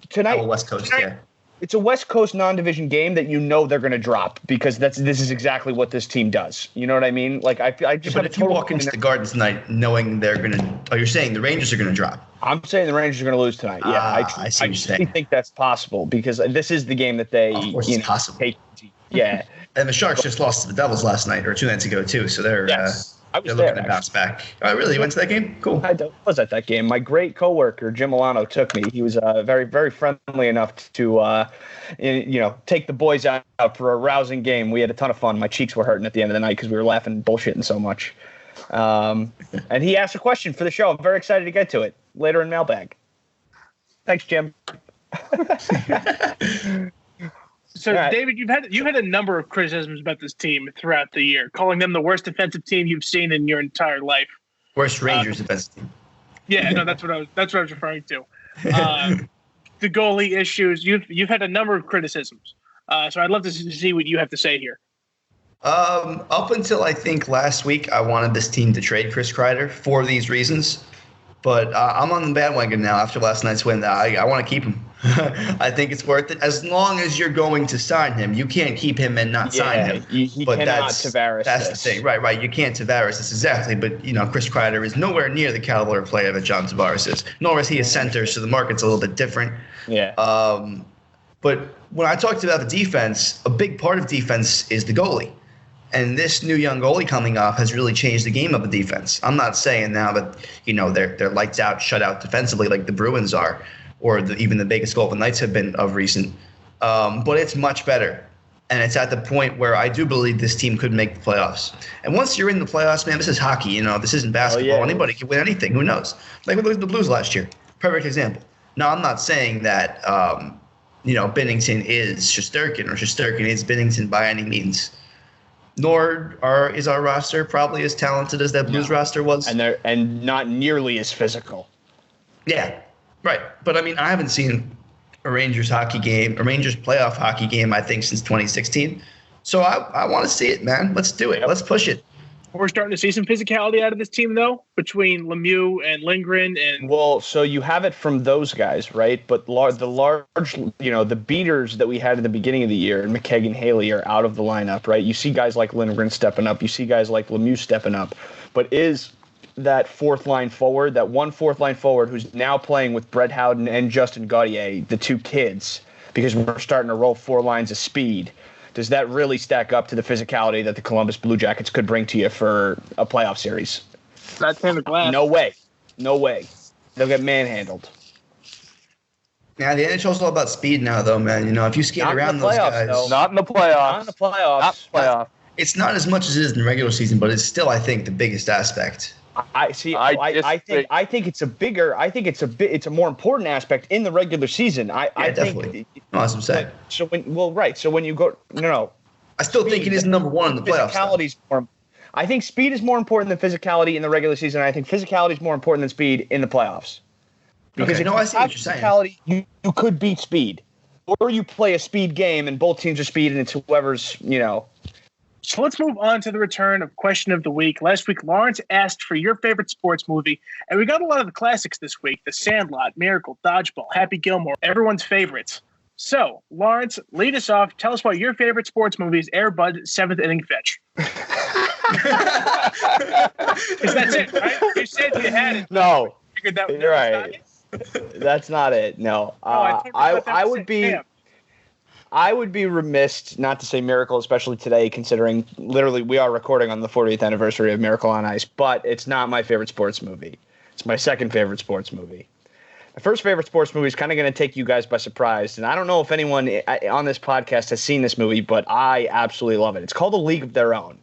[SPEAKER 4] Tonight,
[SPEAKER 3] West Coast, yeah.
[SPEAKER 4] It's a West Coast non-division game that you know they're going to drop because this is exactly what this team does. You know what I mean? Like I just.
[SPEAKER 3] But if you walk into the Garden tonight knowing they're going to, you're saying the Rangers are going to drop.
[SPEAKER 4] I'm saying the Rangers are going to lose tonight. Yeah,
[SPEAKER 3] I
[SPEAKER 4] think that's possible because this is the game that they.
[SPEAKER 3] Of course, it's possible.
[SPEAKER 4] Yeah.
[SPEAKER 3] And the Sharks just lost to the Devils last night or 2 nights ago too, so they're.
[SPEAKER 4] Yes. I was
[SPEAKER 3] They're
[SPEAKER 4] there,
[SPEAKER 3] looking to bounce back. Oh, really? You went to that game? Cool.
[SPEAKER 4] I was at that game. My great coworker, Jim Milano, took me. He was very, very friendly enough to, take the boys out for a rousing game. We had a ton of fun. My cheeks were hurting at the end of the night because we were laughing and bullshitting so much. And he asked a question for the show. I'm very excited to get to it later in Mailbag. Thanks, Jim.
[SPEAKER 1] So, right. David, you've had a number of criticisms about this team throughout the year, calling them the worst defensive team you've seen in your entire life.
[SPEAKER 3] Worst Rangers defensive team.
[SPEAKER 1] Yeah, no, that's what I was referring to. The goalie issues. You've had a number of criticisms. So I'd love to see what you have to say here.
[SPEAKER 3] Up until I think last week, I wanted this team to trade Chris Kreider for these reasons. But I'm on the bandwagon now after last night's win. I want to keep him. I think it's worth it. As long as you're going to sign him, you can't keep him and not sign him.
[SPEAKER 4] He cannot Tavares.
[SPEAKER 3] That's the thing. Right. You can't Tavares this exactly. But, Chris Kreider is nowhere near the caliber of player that John Tavares is. Nor is he a center, so the market's a little bit different.
[SPEAKER 4] Yeah.
[SPEAKER 3] But when I talked about the defense, a big part of defense is the goalie. And this new young goalie coming up has really changed the game of the defense. I'm not saying now that, they're lights out, shut out defensively like the Bruins are, or even the Vegas Golden Knights have been of recent. But it's much better. And it's at the point where I do believe this team could make the playoffs. And once you're in the playoffs, man, this is hockey. This isn't basketball. Oh, yeah. Anybody can win anything. Who knows? Like look at the Blues last year. Perfect example. Now, I'm not saying that, Binnington is Shesterkin or Shesterkin is Binnington by any means. Nor is our roster probably as talented as that Blues roster was.
[SPEAKER 4] And not nearly as physical.
[SPEAKER 3] Yeah, right. But, I haven't seen a Rangers playoff hockey game, I think, since 2016. So I want to see it, man. Let's do it. Yep. Let's push it.
[SPEAKER 1] We're starting to see some physicality out of this team, though, between Lemieux and Lindgren.
[SPEAKER 4] Well, so you have it from those guys, right? But the beaters that we had at the beginning of the year, and McKegg and Haley, are out of the lineup, right? You see guys like Lindgren stepping up. You see guys like Lemieux stepping up. But is that fourth line forward who's now playing with Brett Howden and Justin Gauthier, the 2 kids, because we're starting to roll 4 lines of speed, does that really stack up to the physicality that the Columbus Blue Jackets could bring to you for a playoff series?
[SPEAKER 1] That's in the glass.
[SPEAKER 4] No way. They'll get manhandled.
[SPEAKER 3] Yeah, the NHL's all about speed now, though, man. If you skate around those guys.
[SPEAKER 4] Though.
[SPEAKER 2] Not in the playoffs.
[SPEAKER 3] It's not as much as it is in the regular season, but it's still, I think, the biggest aspect.
[SPEAKER 4] I think it's a more important aspect in the regular season. I
[SPEAKER 3] definitely. No, that's what I'm saying.
[SPEAKER 4] So when you go, no.
[SPEAKER 3] I still think it is number one in the playoffs.
[SPEAKER 4] I think speed is more important than physicality in the regular season. I think physicality is more important than speed in the playoffs. Because
[SPEAKER 3] I see what you're saying.
[SPEAKER 4] You could beat speed, or you play a speed game and both teams are speed and it's whoever's.
[SPEAKER 1] So let's move on to the return of Question of the Week. Last week, Lawrence asked for your favorite sports movie, and we got a lot of the classics this week: The Sandlot, Miracle, Dodgeball, Happy Gilmore, everyone's favorites. So, Lawrence, lead us off. Tell us why your favorite sports movie is Air Bud 7th Inning Fetch. Because that's it, right? You said you had it.
[SPEAKER 4] No.
[SPEAKER 1] Figured that was
[SPEAKER 4] right. That's not it. No. I would be remiss not to say Miracle, especially today, considering literally we are recording on the 40th anniversary of Miracle on Ice, but it's not my favorite sports movie. It's my second favorite sports movie. My first favorite sports movie is kind of going to take you guys by surprise, and I don't know if anyone on this podcast has seen this movie, but I absolutely love it. It's called A League of Their Own.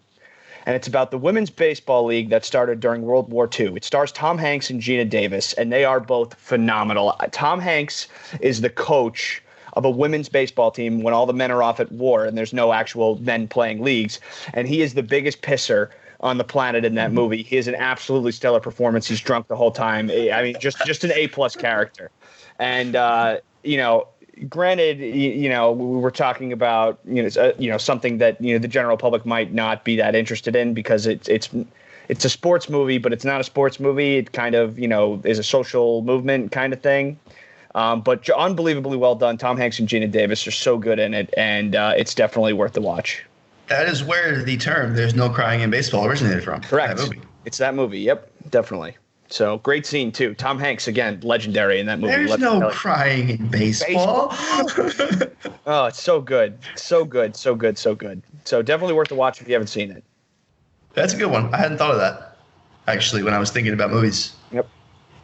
[SPEAKER 4] and it's about the women's baseball league that started during World War II. It stars Tom Hanks and Gina Davis, and they are both phenomenal. Tom Hanks is the coach of a women's baseball team when all the men are off at war and there's no actual men playing leagues, and he is the biggest pisser on the planet in that movie. He has an absolutely stellar performance. He's drunk the whole time. I mean, just an A-plus character. And, granted, we were talking about, something that, the general public might not be that interested in because it's a sports movie, but it's not a sports movie. It kind of, is a social movement kind of thing. But unbelievably well done. Tom Hanks and Gina Davis are so good in it, and it's definitely worth the watch.
[SPEAKER 3] That is where the term "there's no crying in baseball" originated from.
[SPEAKER 4] Correct.
[SPEAKER 3] That movie.
[SPEAKER 4] It's that movie. Yep, definitely. So great scene too. Tom Hanks again, legendary in that movie.
[SPEAKER 3] There's no crying in baseball.
[SPEAKER 4] Oh, it's so good, so good, so good, so good. So definitely worth the watch if you haven't seen it.
[SPEAKER 3] That's a good one. I hadn't thought of that actually when I was thinking about movies.
[SPEAKER 4] Yep.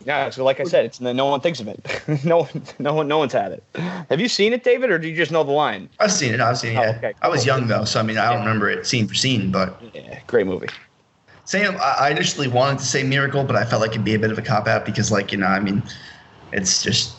[SPEAKER 4] Yeah. So like I said, no one thinks of it. no one's had it. Have you seen it, David, or do you just know the line?
[SPEAKER 3] I've seen it. Yeah.
[SPEAKER 4] Okay.
[SPEAKER 3] I was young though, so I mean I don't remember it scene for scene, but
[SPEAKER 4] yeah, great movie.
[SPEAKER 3] Sam, I initially wanted to say Miracle, but I felt like it'd be a bit of a cop-out because, it's just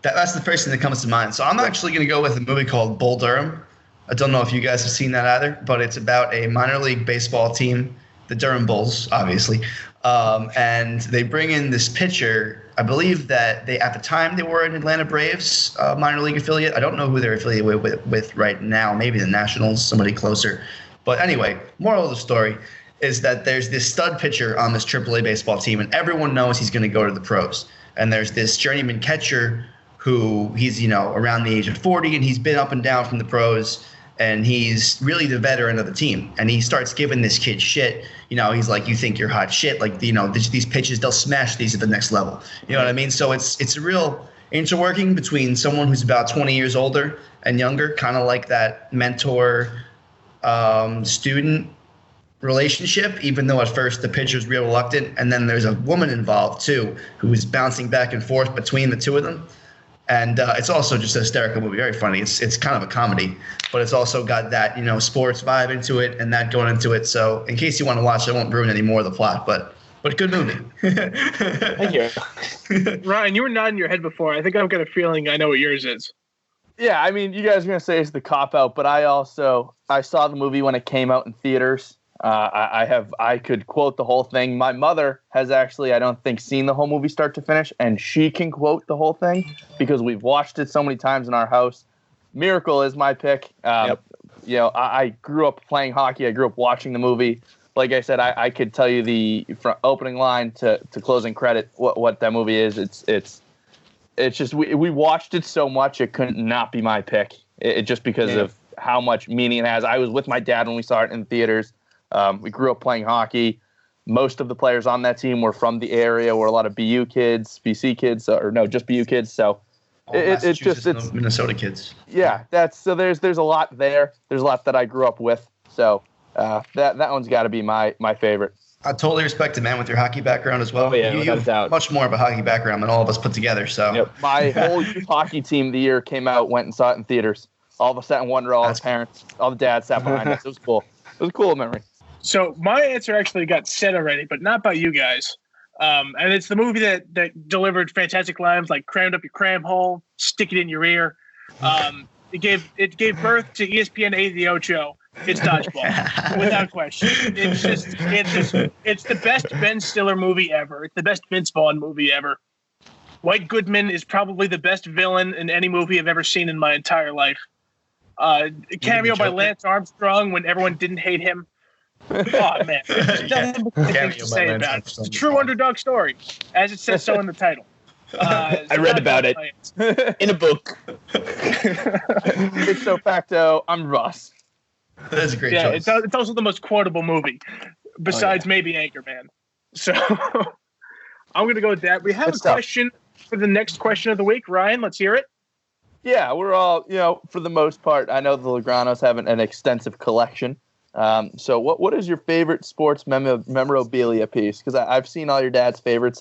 [SPEAKER 3] that's the first thing that comes to mind. So I'm actually going to go with a movie called Bull Durham. I don't know if you guys have seen that either, but it's about a minor league baseball team, the Durham Bulls, obviously, and they bring in this pitcher. I believe that at the time they were an Atlanta Braves minor league affiliate. I don't know who they're affiliated with right now. Maybe the Nationals, somebody closer. But anyway, moral of the story is that there's this stud pitcher on this AAA baseball team, and everyone knows he's going to go to the pros. And there's this journeyman catcher who he's, around the age of 40, and he's been up and down from the pros, and he's really the veteran of the team. And he starts giving this kid shit. He's like, you think you're hot shit. Like, these pitches, they'll smash these at the next level. You know what I mean? So it's a real interworking between someone who's about 20 years older and younger, kind of like that mentor student relationship, even though at first the pitcher's real reluctant, and then there's a woman involved too who is bouncing back and forth between the two of them, and it's also just an hysterical movie, very funny. It's kind of a comedy, but it's also got that sports vibe into it and that going into it. So in case you want to watch it, I won't ruin any more of the plot, but good movie.
[SPEAKER 4] Thank you.
[SPEAKER 1] Ryan, you were nodding your head before. I think I've got a feeling I know what yours is.
[SPEAKER 2] Yeah, I mean, you guys are gonna say it's the cop out, but I saw the movie when it came out in theaters. I could quote the whole thing. My mother has actually, I don't think, seen the whole movie start to finish, and she can quote the whole thing because we've watched it so many times in our house. Miracle is my pick.
[SPEAKER 4] Yep.
[SPEAKER 2] I grew up playing hockey. I grew up watching the movie. Like I said, I could tell you from opening line to closing credit what that movie is. It's just we watched it so much it couldn't not be my pick. It just because of how much meaning it has. I was with my dad when we saw it in theaters. We grew up playing hockey. Most of the players on that team were from the area. Were a lot of BU kids, BC kids, just BU kids. So it's
[SPEAKER 3] Minnesota kids.
[SPEAKER 2] Yeah, there's a lot there. There's a lot that I grew up with. So that one's got to be my favorite.
[SPEAKER 3] I totally respect it, man, with your hockey background as well.
[SPEAKER 4] Oh, yeah,
[SPEAKER 3] you have much more of a hockey background than all of us put together. So
[SPEAKER 2] my whole youth hockey team the year came out, went and saw it in theaters. All of a sudden, wonder all the parents, all the dads sat behind us. It was cool. It was a cool memory.
[SPEAKER 1] So my answer actually got said already, but not by you guys. And it's the movie that delivered fantastic lines like "crammed up your cram hole," "stick it in your ear." It gave birth to ESPN 8 The Ocho. It's Dodgeball, without question. It's the best Ben Stiller movie ever. It's the best Vince Vaughn movie ever. White Goodman is probably the best villain in any movie I've ever seen in my entire life. Cameo by Lance Armstrong when everyone didn't hate him. Oh man, there's nothing but good things to say about it. It's a true underdog story, as it says so in the title.
[SPEAKER 4] I read about it in a book.
[SPEAKER 2] Ipso facto, I'm Russ.
[SPEAKER 3] That's a great choice.
[SPEAKER 1] It's also the most quotable movie, besides maybe Anchorman. So I'm going to go with that. We have a question for the next question of the week. Ryan, let's hear it.
[SPEAKER 2] Yeah, we're all, for the most part, I know the Legranos have an extensive collection. So what is your favorite sports memorabilia piece? Because I've seen all your dad's favorites.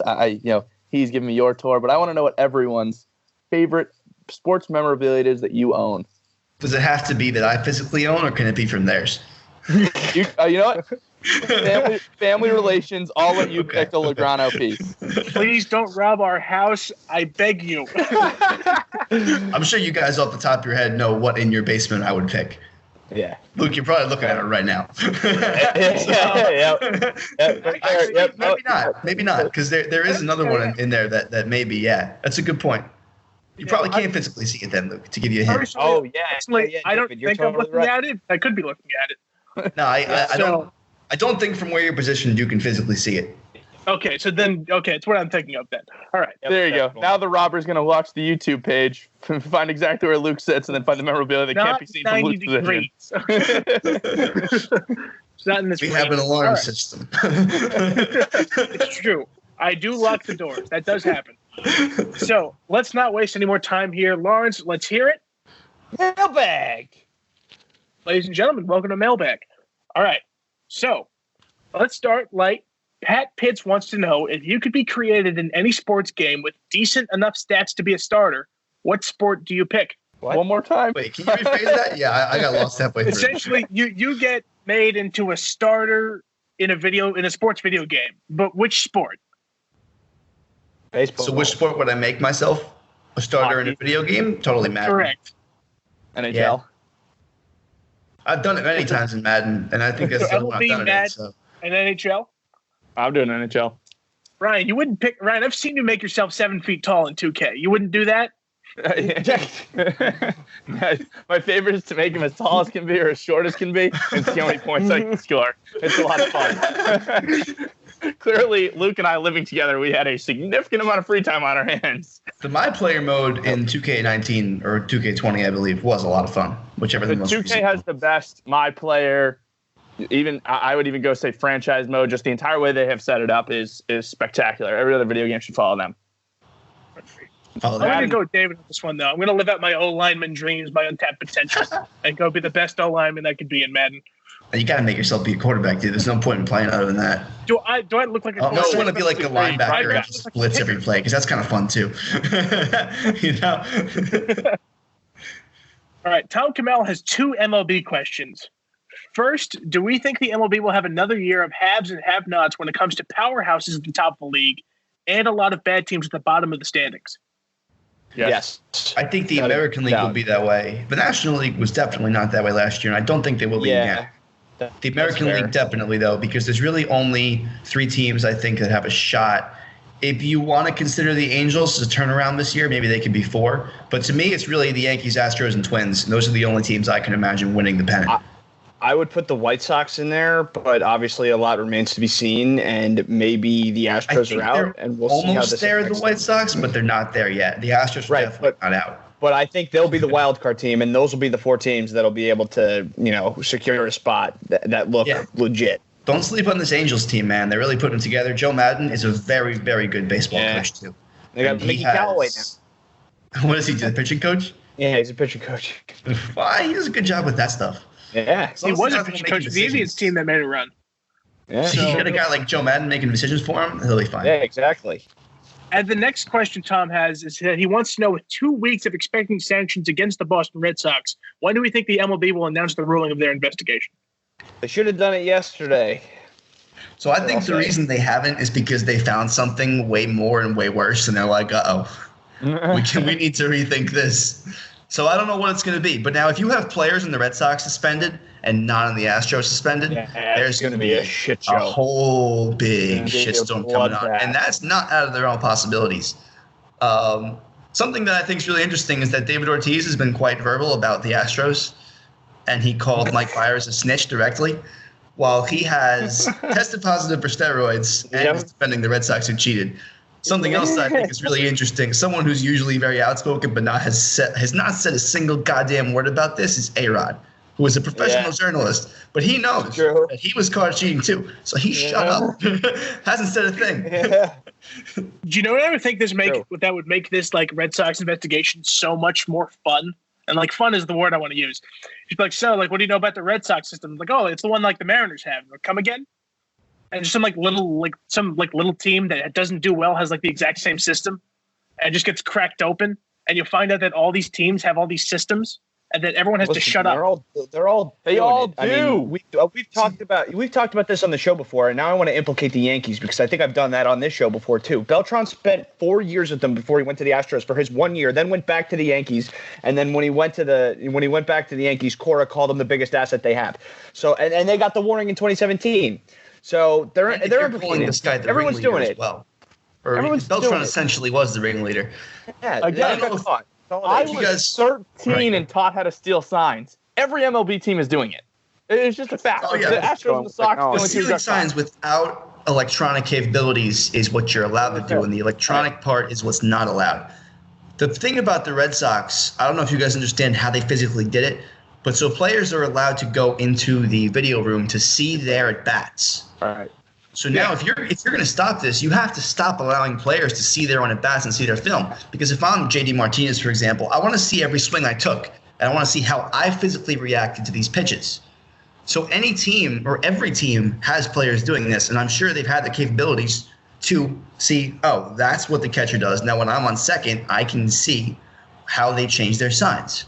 [SPEAKER 2] He's giving me your tour, but I want to know what everyone's favorite sports memorabilia is that you own. Does
[SPEAKER 3] it have to be that I physically own, or can it be from theirs?
[SPEAKER 2] You know what? Family relations, all let you pick a Lograno piece.
[SPEAKER 1] Please don't rob our house. I beg you.
[SPEAKER 3] I'm sure you guys off the top of your head know what in your basement I would pick.
[SPEAKER 4] Yeah.
[SPEAKER 3] Luke, you're probably looking at it right now.
[SPEAKER 4] Yep.
[SPEAKER 3] Maybe not, because there is another one in there that maybe, yeah. That's a good point. You probably can't physically see it then, Luke, to give you a hint.
[SPEAKER 4] Oh, yeah.
[SPEAKER 1] I don't
[SPEAKER 4] David, you're
[SPEAKER 1] think I'm
[SPEAKER 4] totally
[SPEAKER 1] looking
[SPEAKER 4] right.
[SPEAKER 1] at it. I could be looking at it.
[SPEAKER 3] No, I don't think from where you're positioned you can physically see it.
[SPEAKER 1] Okay, so then, it's what I'm thinking of then. All right.
[SPEAKER 2] There you go. Now the robber's going to watch the YouTube page, find exactly where Luke sits, and then find the memorabilia that can't be seen from Luke's position.
[SPEAKER 1] It's not in this
[SPEAKER 3] We
[SPEAKER 1] range.
[SPEAKER 3] have an alarm system.
[SPEAKER 1] It's true. I do lock the doors. That does happen. So let's not waste any more time here. Lawrence, let's hear it.
[SPEAKER 2] Mailbag.
[SPEAKER 1] Ladies and gentlemen, welcome to Mailbag. All right. So let's start light. Pat Pitts wants to know, if you could be created in any sports game with decent enough stats to be a starter, what sport do you pick?
[SPEAKER 2] What? One more time.
[SPEAKER 3] Wait, can you rephrase that? Yeah, I got lost halfway through.
[SPEAKER 1] Essentially, you get made into a starter in a sports video game. But which sport?
[SPEAKER 4] Baseball.
[SPEAKER 3] So which sport would I make myself a starter in a video game? Totally Madden.
[SPEAKER 1] Correct.
[SPEAKER 2] NHL.
[SPEAKER 3] Yeah. I've done it many times in Madden, and I think that's the only one I've done it in. So.
[SPEAKER 1] And NHL?
[SPEAKER 2] I'm doing NHL.
[SPEAKER 1] Ryan, you wouldn't pick – Ryan, I've seen you make yourself 7 feet tall in 2K. You wouldn't do that?
[SPEAKER 2] My favorite is to make him as tall as can be or as short as can be and see how many points I can score. It's a lot of fun. Clearly, Luke and I living together, we had a significant amount of free time on our hands.
[SPEAKER 3] The My Player mode in 2K19 or 2K20, I believe, was a lot of fun. Whichever the most
[SPEAKER 2] 2K has the best My Player. Even I would even go say franchise mode. Just the entire way they have set it up is spectacular. Every other video game should follow them.
[SPEAKER 1] I'm going to go with David with this one, though. I'm going to live out my O-lineman dreams, my untapped potential, and go be the best O-lineman I could be in Madden.
[SPEAKER 3] You got to make yourself be a quarterback, dude. There's no point in playing other than that.
[SPEAKER 1] Do I look like a
[SPEAKER 3] quarterback? No, you want to be like a linebacker and
[SPEAKER 1] Linebacker.
[SPEAKER 3] just blitz every play, because that's kind of fun, too. You know?
[SPEAKER 1] All right, Tom Kamel has 2 MLB questions. First, do we think the MLB will have another year of haves and have-nots when it comes to powerhouses at the top of the league and a lot of bad teams at the bottom of the standings?
[SPEAKER 2] Yes.
[SPEAKER 3] I think the American League will be that way. The National League was definitely not that way last year, and I don't think they will be again. The American League definitely, though, because there's really only 3 teams, I think, that have a shot. If you want to consider the Angels as a turnaround this year, maybe they could be 4. But to me, it's really the Yankees, Astros, and Twins. And those are the only teams I can imagine winning the pennant.
[SPEAKER 4] I would put the White Sox in there, but obviously a lot remains to be seen, and maybe the Astros are out, and we'll see how this
[SPEAKER 3] almost there, the White Sox, but they're not there yet. The Astros are definitely not out.
[SPEAKER 4] But I think they'll be the wild card team, and those will be the 4 teams that'll be able to, secure a spot that look legit.
[SPEAKER 3] Don't sleep on this Angels team, man. They're really putting them together. Joe Madden is a very, very good baseball coach, too.
[SPEAKER 4] They got Mickey Callaway now.
[SPEAKER 3] What does he do, the pitching coach?
[SPEAKER 4] Yeah, he's a pitching coach.
[SPEAKER 3] Why? He does a good job with that stuff.
[SPEAKER 4] Yeah.
[SPEAKER 1] He was a pitching coach of the Indians team that made a run.
[SPEAKER 4] Yeah.
[SPEAKER 3] So you got a guy like Joe Madden making decisions for him, he'll be fine.
[SPEAKER 4] Yeah, exactly.
[SPEAKER 1] And the next question Tom has is that he wants to know, with 2 weeks of expecting sanctions against the Boston Red Sox, when do we think the MLB will announce the ruling of their investigation?
[SPEAKER 4] They should have done it yesterday.
[SPEAKER 3] So I think the reason they haven't is because they found something way more and way worse, and they're like, we need to rethink this. So I don't know what it's going to be. But now if you have players in the Red Sox suspended and not in the Astros suspended, there's going to be
[SPEAKER 4] a shit show.
[SPEAKER 3] A whole big shitstorm coming on. And that's not out of their own possibilities. Something that I think is really interesting is that David Ortiz has been quite verbal about the Astros, and he called Mike Byers a snitch directly, while he has tested positive for steroids and is defending the Red Sox who cheated. Something else that I think is really interesting, someone who's usually very outspoken but has not said a single goddamn word about this, is A-Rod, who is a professional journalist. But he knows that he was caught cheating too. So he shut up. Hasn't said a thing.
[SPEAKER 1] Do you know what I would think that would make this like Red Sox investigation so much more fun? And like fun is the word I want to use. He's like, so like, what do you know about the Red Sox system? Like, oh, it's the one like the Mariners have. Like, come again? And just some little team that doesn't do well has like the exact same system and just gets cracked open. And you find out that all these teams have all these systems and then everyone has to shut up.
[SPEAKER 4] They all do.
[SPEAKER 2] I mean,
[SPEAKER 4] we've talked about this on the show before, and now I want to implicate the Yankees because I think I've done that on this show before too. Beltran spent 4 years with them before he went to the Astros for his 1 year, then went back to the Yankees, and then when he went back to the Yankees, Cora called him the biggest asset they have. So and they got the warning in 2017. So they're
[SPEAKER 3] calling this guy the
[SPEAKER 4] everyone's doing it.
[SPEAKER 3] Well, or Beltran essentially was the ringleader.
[SPEAKER 4] Yeah,
[SPEAKER 2] again, I was 13 and taught how to steal signs. Every MLB team is doing it. It's just a fact.
[SPEAKER 3] Oh, yeah.
[SPEAKER 2] The Astros and the Sox.
[SPEAKER 3] Stealing signs without electronic capabilities is what you're allowed to do, and the electronic part is what's not allowed. The thing about the Red Sox, I don't know if you guys understand how they physically did it, but so players are allowed to go into the video room to see their at-bats.
[SPEAKER 2] All right.
[SPEAKER 3] So now, if you're going to stop this, you have to stop allowing players to see their own at-bats and see their film. Because if I'm JD Martinez, for example, I want to see every swing I took, and I want to see how I physically reacted to these pitches. So any team or every team has players doing this, and I'm sure they've had the capabilities to see, oh, that's what the catcher does. Now, when I'm on second, I can see how they change their signs.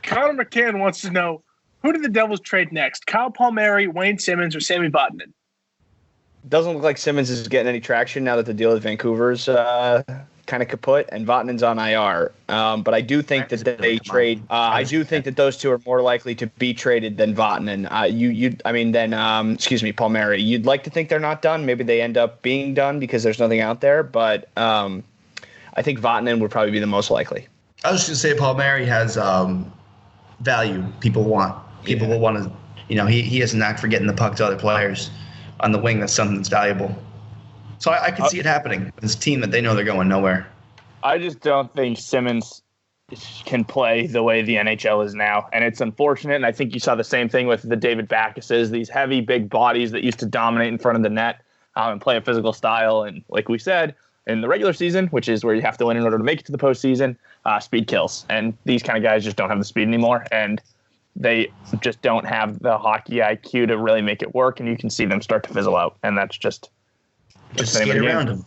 [SPEAKER 1] Connor McCann wants to know, who did the Devils trade next? Kyle Palmieri, Wayne Simmons, or Sammy Vatanen?
[SPEAKER 4] Doesn't look like Simmons is getting any traction now that the deal with Vancouver's kind of kaput and Vatanen's on IR. But I do think that they trade. I do think that those two are more likely to be traded than Vatanen. Palmieri. You'd like to think they're not done. Maybe they end up being done because there's nothing out there. But I think Vatanen would probably be the most likely.
[SPEAKER 3] I was just going to say Palmieri has value. People will want to. He has a knack for getting the puck to other players. On the wing, that's something that's valuable. So I can see it happening. This team that they know they're going nowhere.
[SPEAKER 2] I just don't think Simmons can play the way the NHL is now. And it's unfortunate. And I think you saw the same thing with the David Backuses, these heavy, big bodies that used to dominate in front of the net and play a physical style. And like we said, in the regular season, which is where you have to win in order to make it to the postseason, speed kills. And these kind of guys just don't have the speed anymore. And they just don't have the hockey IQ to really make it work, and you can see them start to fizzle out, and that's just
[SPEAKER 3] skate around them.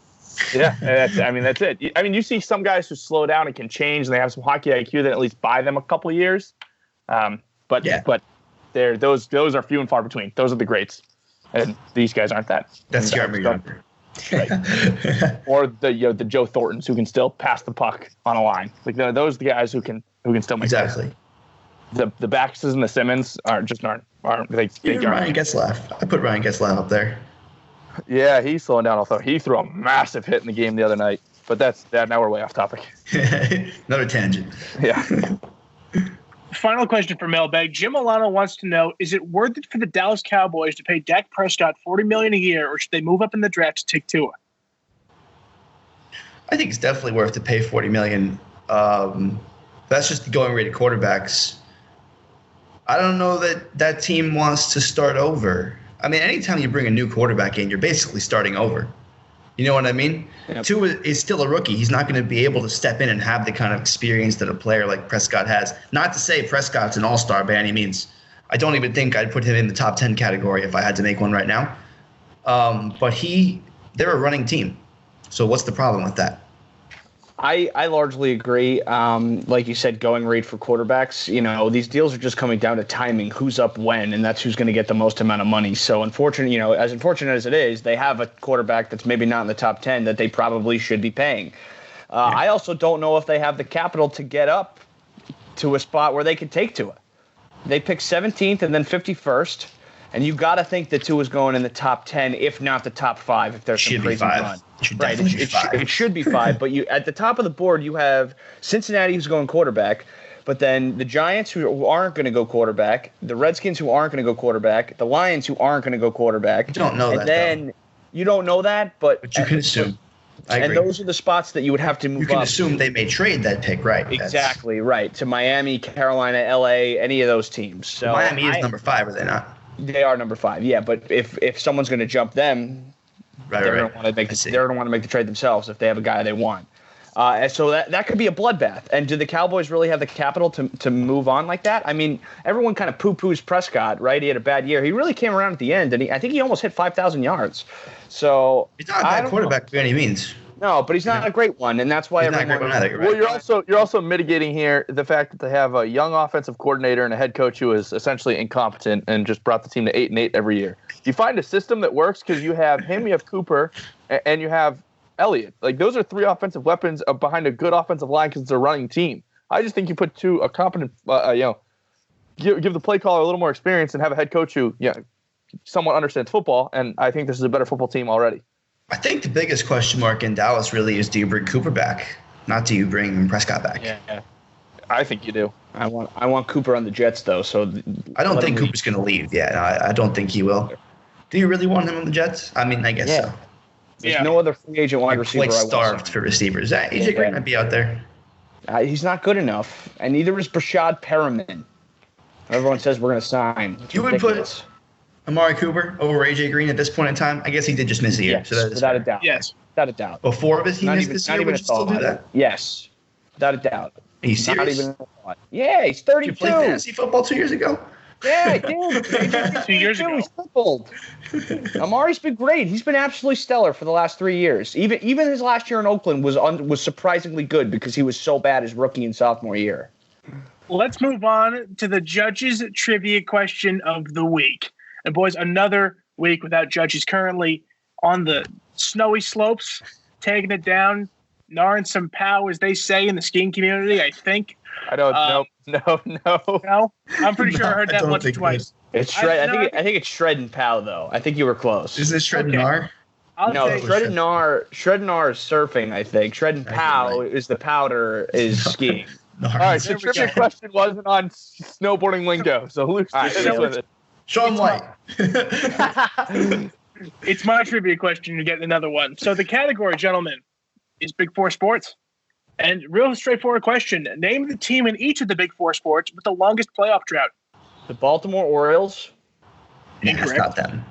[SPEAKER 2] Yeah, that's it. I mean, you see some guys who slow down and can change, and they have some hockey IQ that at least buy them a couple of years. But those are few and far between. Those are the greats, and these guys aren't that.
[SPEAKER 3] That's Younger.
[SPEAKER 2] Right. Or the Joe Thorntons who can still pass the puck on a line. Like those are the guys who can still make
[SPEAKER 3] exactly.
[SPEAKER 2] Plays. The Backuses and the Simmons aren't. They
[SPEAKER 3] Ryan Getzlaf. I put Ryan Getzlaf up there.
[SPEAKER 2] Yeah, he's slowing down. Although he threw a massive hit in the game the other night. But that's that. Now we're way off topic.
[SPEAKER 3] Another tangent.
[SPEAKER 2] Yeah.
[SPEAKER 1] Final question for Mailbag. Jim Milano wants to know: is it worth it for the Dallas Cowboys to pay Dak Prescott $40 million a year, or should they move up in the draft to take Tua?
[SPEAKER 3] I think it's definitely worth to pay $40 million. That's just the going rate of quarterbacks. I don't know that team wants to start over. I mean, anytime you bring a new quarterback in, you're basically starting over. You know what I mean? Yep. Tua is still a rookie. He's not going to be able to step in and have the kind of experience that a player like Prescott has. Not to say Prescott's an all-star by any means. I don't even think I'd put him in the top 10 category if I had to make one right now. But they're a running team. So what's the problem with that?
[SPEAKER 4] I largely agree. Like you said, going rate for quarterbacks, these deals are just coming down to timing, who's up when, and that's who's going to get the most amount of money. So unfortunate as it is, they have a quarterback that's maybe not in the top 10 that they probably should be paying. I also don't know if they have the capital to get up to a spot where they could take Tua. They picked 17th and then 51st, and you got to think that Tua's going in the top 10, if not the top 5, if there's some crazy run. It should be 5, but at the top of the board you have Cincinnati who's going quarterback, but then the Giants who aren't going to go quarterback, the Redskins who aren't going to go quarterback, the Lions who aren't going to go quarterback.
[SPEAKER 3] You don't know that.
[SPEAKER 4] And then you don't know that, but
[SPEAKER 3] you can assume.
[SPEAKER 4] And those are the spots that you would have to move up.
[SPEAKER 3] You can assume they may trade that pick, right?
[SPEAKER 4] Exactly, right. To Miami, Carolina, LA, any of those teams. So
[SPEAKER 3] Miami is number 5, are they not?
[SPEAKER 4] They are number 5, yeah. But if someone's going to jump them, they're going to want to make the trade themselves if they have a guy they want. So that could be a bloodbath. And do the Cowboys really have the capital to move on like that? I mean, everyone kind of poo-poos Prescott, right? He had a bad year. He really came around at the end, and I think he almost hit 5,000 yards. So
[SPEAKER 3] he's not a bad quarterback by any means.
[SPEAKER 4] No, but he's not a great one, and that's why
[SPEAKER 3] He's not a great one either.
[SPEAKER 2] Well, you're also mitigating here the fact that they have a young offensive coordinator and a head coach who is essentially incompetent and just brought the team to 8-8 every year. You find a system that works because you have him, you have Cooper, and you have Elliott. Like, those are three offensive weapons behind a good offensive line because it's a running team. I just think you put a competent, give the play caller a little more experience and have a head coach who, somewhat understands football. And I think this is a better football team already.
[SPEAKER 3] I think the biggest question mark in Dallas really is, do you bring Cooper back? Not do you bring Prescott back?
[SPEAKER 2] Yeah, I think you do.
[SPEAKER 4] I want Cooper on the Jets, though. So
[SPEAKER 3] I don't think Cooper's going to leave. Yeah, I don't think he will. Do you really want him on the Jets? I mean, I guess so.
[SPEAKER 4] There's no other free agent wide receiver.
[SPEAKER 3] Quite starved for receivers. AJ Green might be out there.
[SPEAKER 4] He's not good enough, and neither is Brashad Perriman. Everyone says we're going to sign.
[SPEAKER 3] You would put Amari Cooper over AJ Green at this point in time? I guess he did just miss a year.
[SPEAKER 4] Yes, so without a doubt.
[SPEAKER 1] Yes.
[SPEAKER 4] Without a doubt.
[SPEAKER 3] Before of he missed this year, would you still do that?
[SPEAKER 4] Yes. Without a doubt.
[SPEAKER 3] Are you serious?
[SPEAKER 4] Not even a thought. Yeah, he's 32.
[SPEAKER 3] Did you play fantasy football 2 years ago?
[SPEAKER 4] Yeah, I did.
[SPEAKER 1] 2 years ago.
[SPEAKER 4] He's tripled. Amari's been great. He's been absolutely stellar for the last 3 years. Even his last year in Oakland was surprisingly good because he was so bad his rookie and sophomore year.
[SPEAKER 1] Let's move on to the Judges trivia question of the week. And boys, another week without Judges, currently on the snowy slopes, taking it down, gnawing some pow, as they say in the skiing community, I think.
[SPEAKER 2] I don't know. No.
[SPEAKER 1] No? I'm pretty sure I heard that once or twice.
[SPEAKER 4] It's shred. I think it's shred and pow though. I think you were close.
[SPEAKER 3] Is this shred and gnar?
[SPEAKER 4] No, shred and gnar. Shred and gnar is surfing. I think shred and pow is the powder is skiing.
[SPEAKER 2] All right, the trivia question wasn't on snowboarding lingo, so Luke, with it.
[SPEAKER 3] Sean White.
[SPEAKER 1] It's my trivia question. You're getting another one. So the category, gentlemen, is Big Four sports. And real straightforward question. Name the team in each of the Big Four sports with the longest playoff drought.
[SPEAKER 4] The Baltimore Orioles.
[SPEAKER 3] Yeah, it's not them.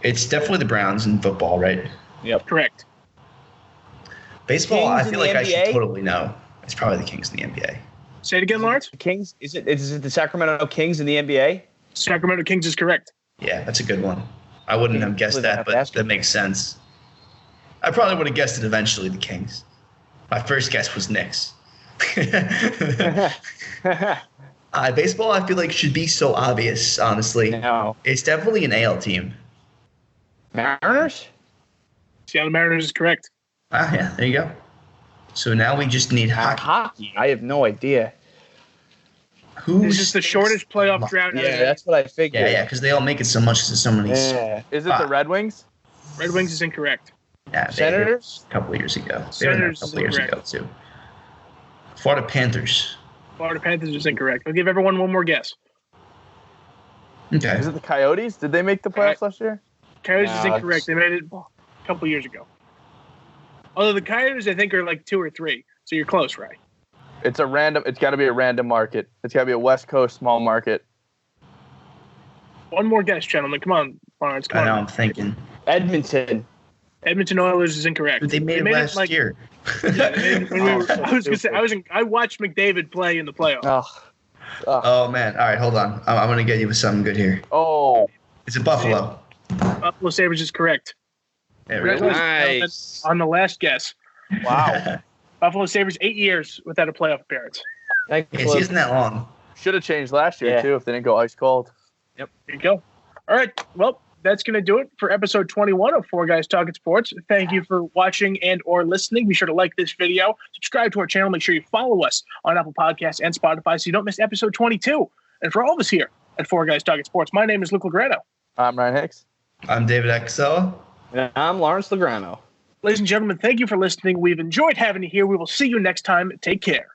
[SPEAKER 3] It's definitely the Browns in football, right?
[SPEAKER 4] Yep.
[SPEAKER 1] Correct.
[SPEAKER 3] Baseball,
[SPEAKER 4] Kings
[SPEAKER 3] I feel like I should
[SPEAKER 4] NBA?
[SPEAKER 3] totally know. It's probably the Kings in the NBA.
[SPEAKER 1] Say it again, Lawrence.
[SPEAKER 4] The Kings. Is it the Sacramento Kings in the NBA?
[SPEAKER 1] Sacramento Kings is correct.
[SPEAKER 3] Yeah, that's a good one. I wouldn't have guessed that, but that makes sense. I probably would have guessed it eventually, the Kings. My first guess was Knicks. Baseball, I feel like, should be so obvious, honestly.
[SPEAKER 4] No.
[SPEAKER 3] It's definitely an AL team.
[SPEAKER 4] Mariners?
[SPEAKER 1] Seattle Mariners is correct.
[SPEAKER 3] Yeah, there you go. So now we just need hockey.
[SPEAKER 4] Hockey? I have no idea.
[SPEAKER 1] This is the shortest playoff drought.
[SPEAKER 4] Yeah, that's what I figured.
[SPEAKER 3] Yeah, because they all make it so much because so many.
[SPEAKER 4] Yeah.
[SPEAKER 2] Is it the Red Wings?
[SPEAKER 1] Red Wings is incorrect.
[SPEAKER 3] Yeah,
[SPEAKER 4] Senators?
[SPEAKER 3] A couple of years ago.
[SPEAKER 1] Senators
[SPEAKER 3] a couple of years ago, too. Florida Panthers.
[SPEAKER 1] Florida Panthers is incorrect. I'll give everyone one more guess.
[SPEAKER 3] Okay.
[SPEAKER 2] Is it the Coyotes? Did they make the playoffs last year?
[SPEAKER 1] Coyotes is incorrect. They made it a couple years ago. Although the Coyotes, I think, are like 2 or 3. So you're close, right?
[SPEAKER 2] It's got to be a random market. It's got to be a West Coast small market.
[SPEAKER 1] One more guess, gentlemen. Come on, Lawrence. Come
[SPEAKER 3] I know,
[SPEAKER 1] on.
[SPEAKER 3] I'm thinking.
[SPEAKER 4] Edmonton.
[SPEAKER 1] Edmonton Oilers is incorrect.
[SPEAKER 3] But they made it last year.
[SPEAKER 1] I watched McDavid play in the playoffs.
[SPEAKER 3] Oh, man. All right, hold on. I'm going to get you with something good here.
[SPEAKER 2] Oh.
[SPEAKER 3] It's in Buffalo.
[SPEAKER 1] Buffalo Sabres is correct.
[SPEAKER 3] There we go.
[SPEAKER 4] Nice.
[SPEAKER 1] On the last guess.
[SPEAKER 2] Wow.
[SPEAKER 1] Buffalo Sabres 8 years without a playoff appearance.
[SPEAKER 3] It isn't that long.
[SPEAKER 2] Should have changed last year, too, if they didn't go ice cold.
[SPEAKER 1] Yep. There you go. All right. Well, that's going to do it for episode 21 of Four Guys Talking Sports. Thank you for watching and or listening. Be sure to like this video, subscribe to our channel, make sure you follow us on Apple Podcasts and Spotify so you don't miss episode 22. And for all of us here at Four Guys Talking Sports, my name is Luke Lograno.
[SPEAKER 2] I'm Ryan Hicks.
[SPEAKER 3] I'm David Axella.
[SPEAKER 4] And I'm Lawrence Lograno.
[SPEAKER 1] Ladies and gentlemen, thank you for listening. We've enjoyed having you here. We will see you next time. Take care.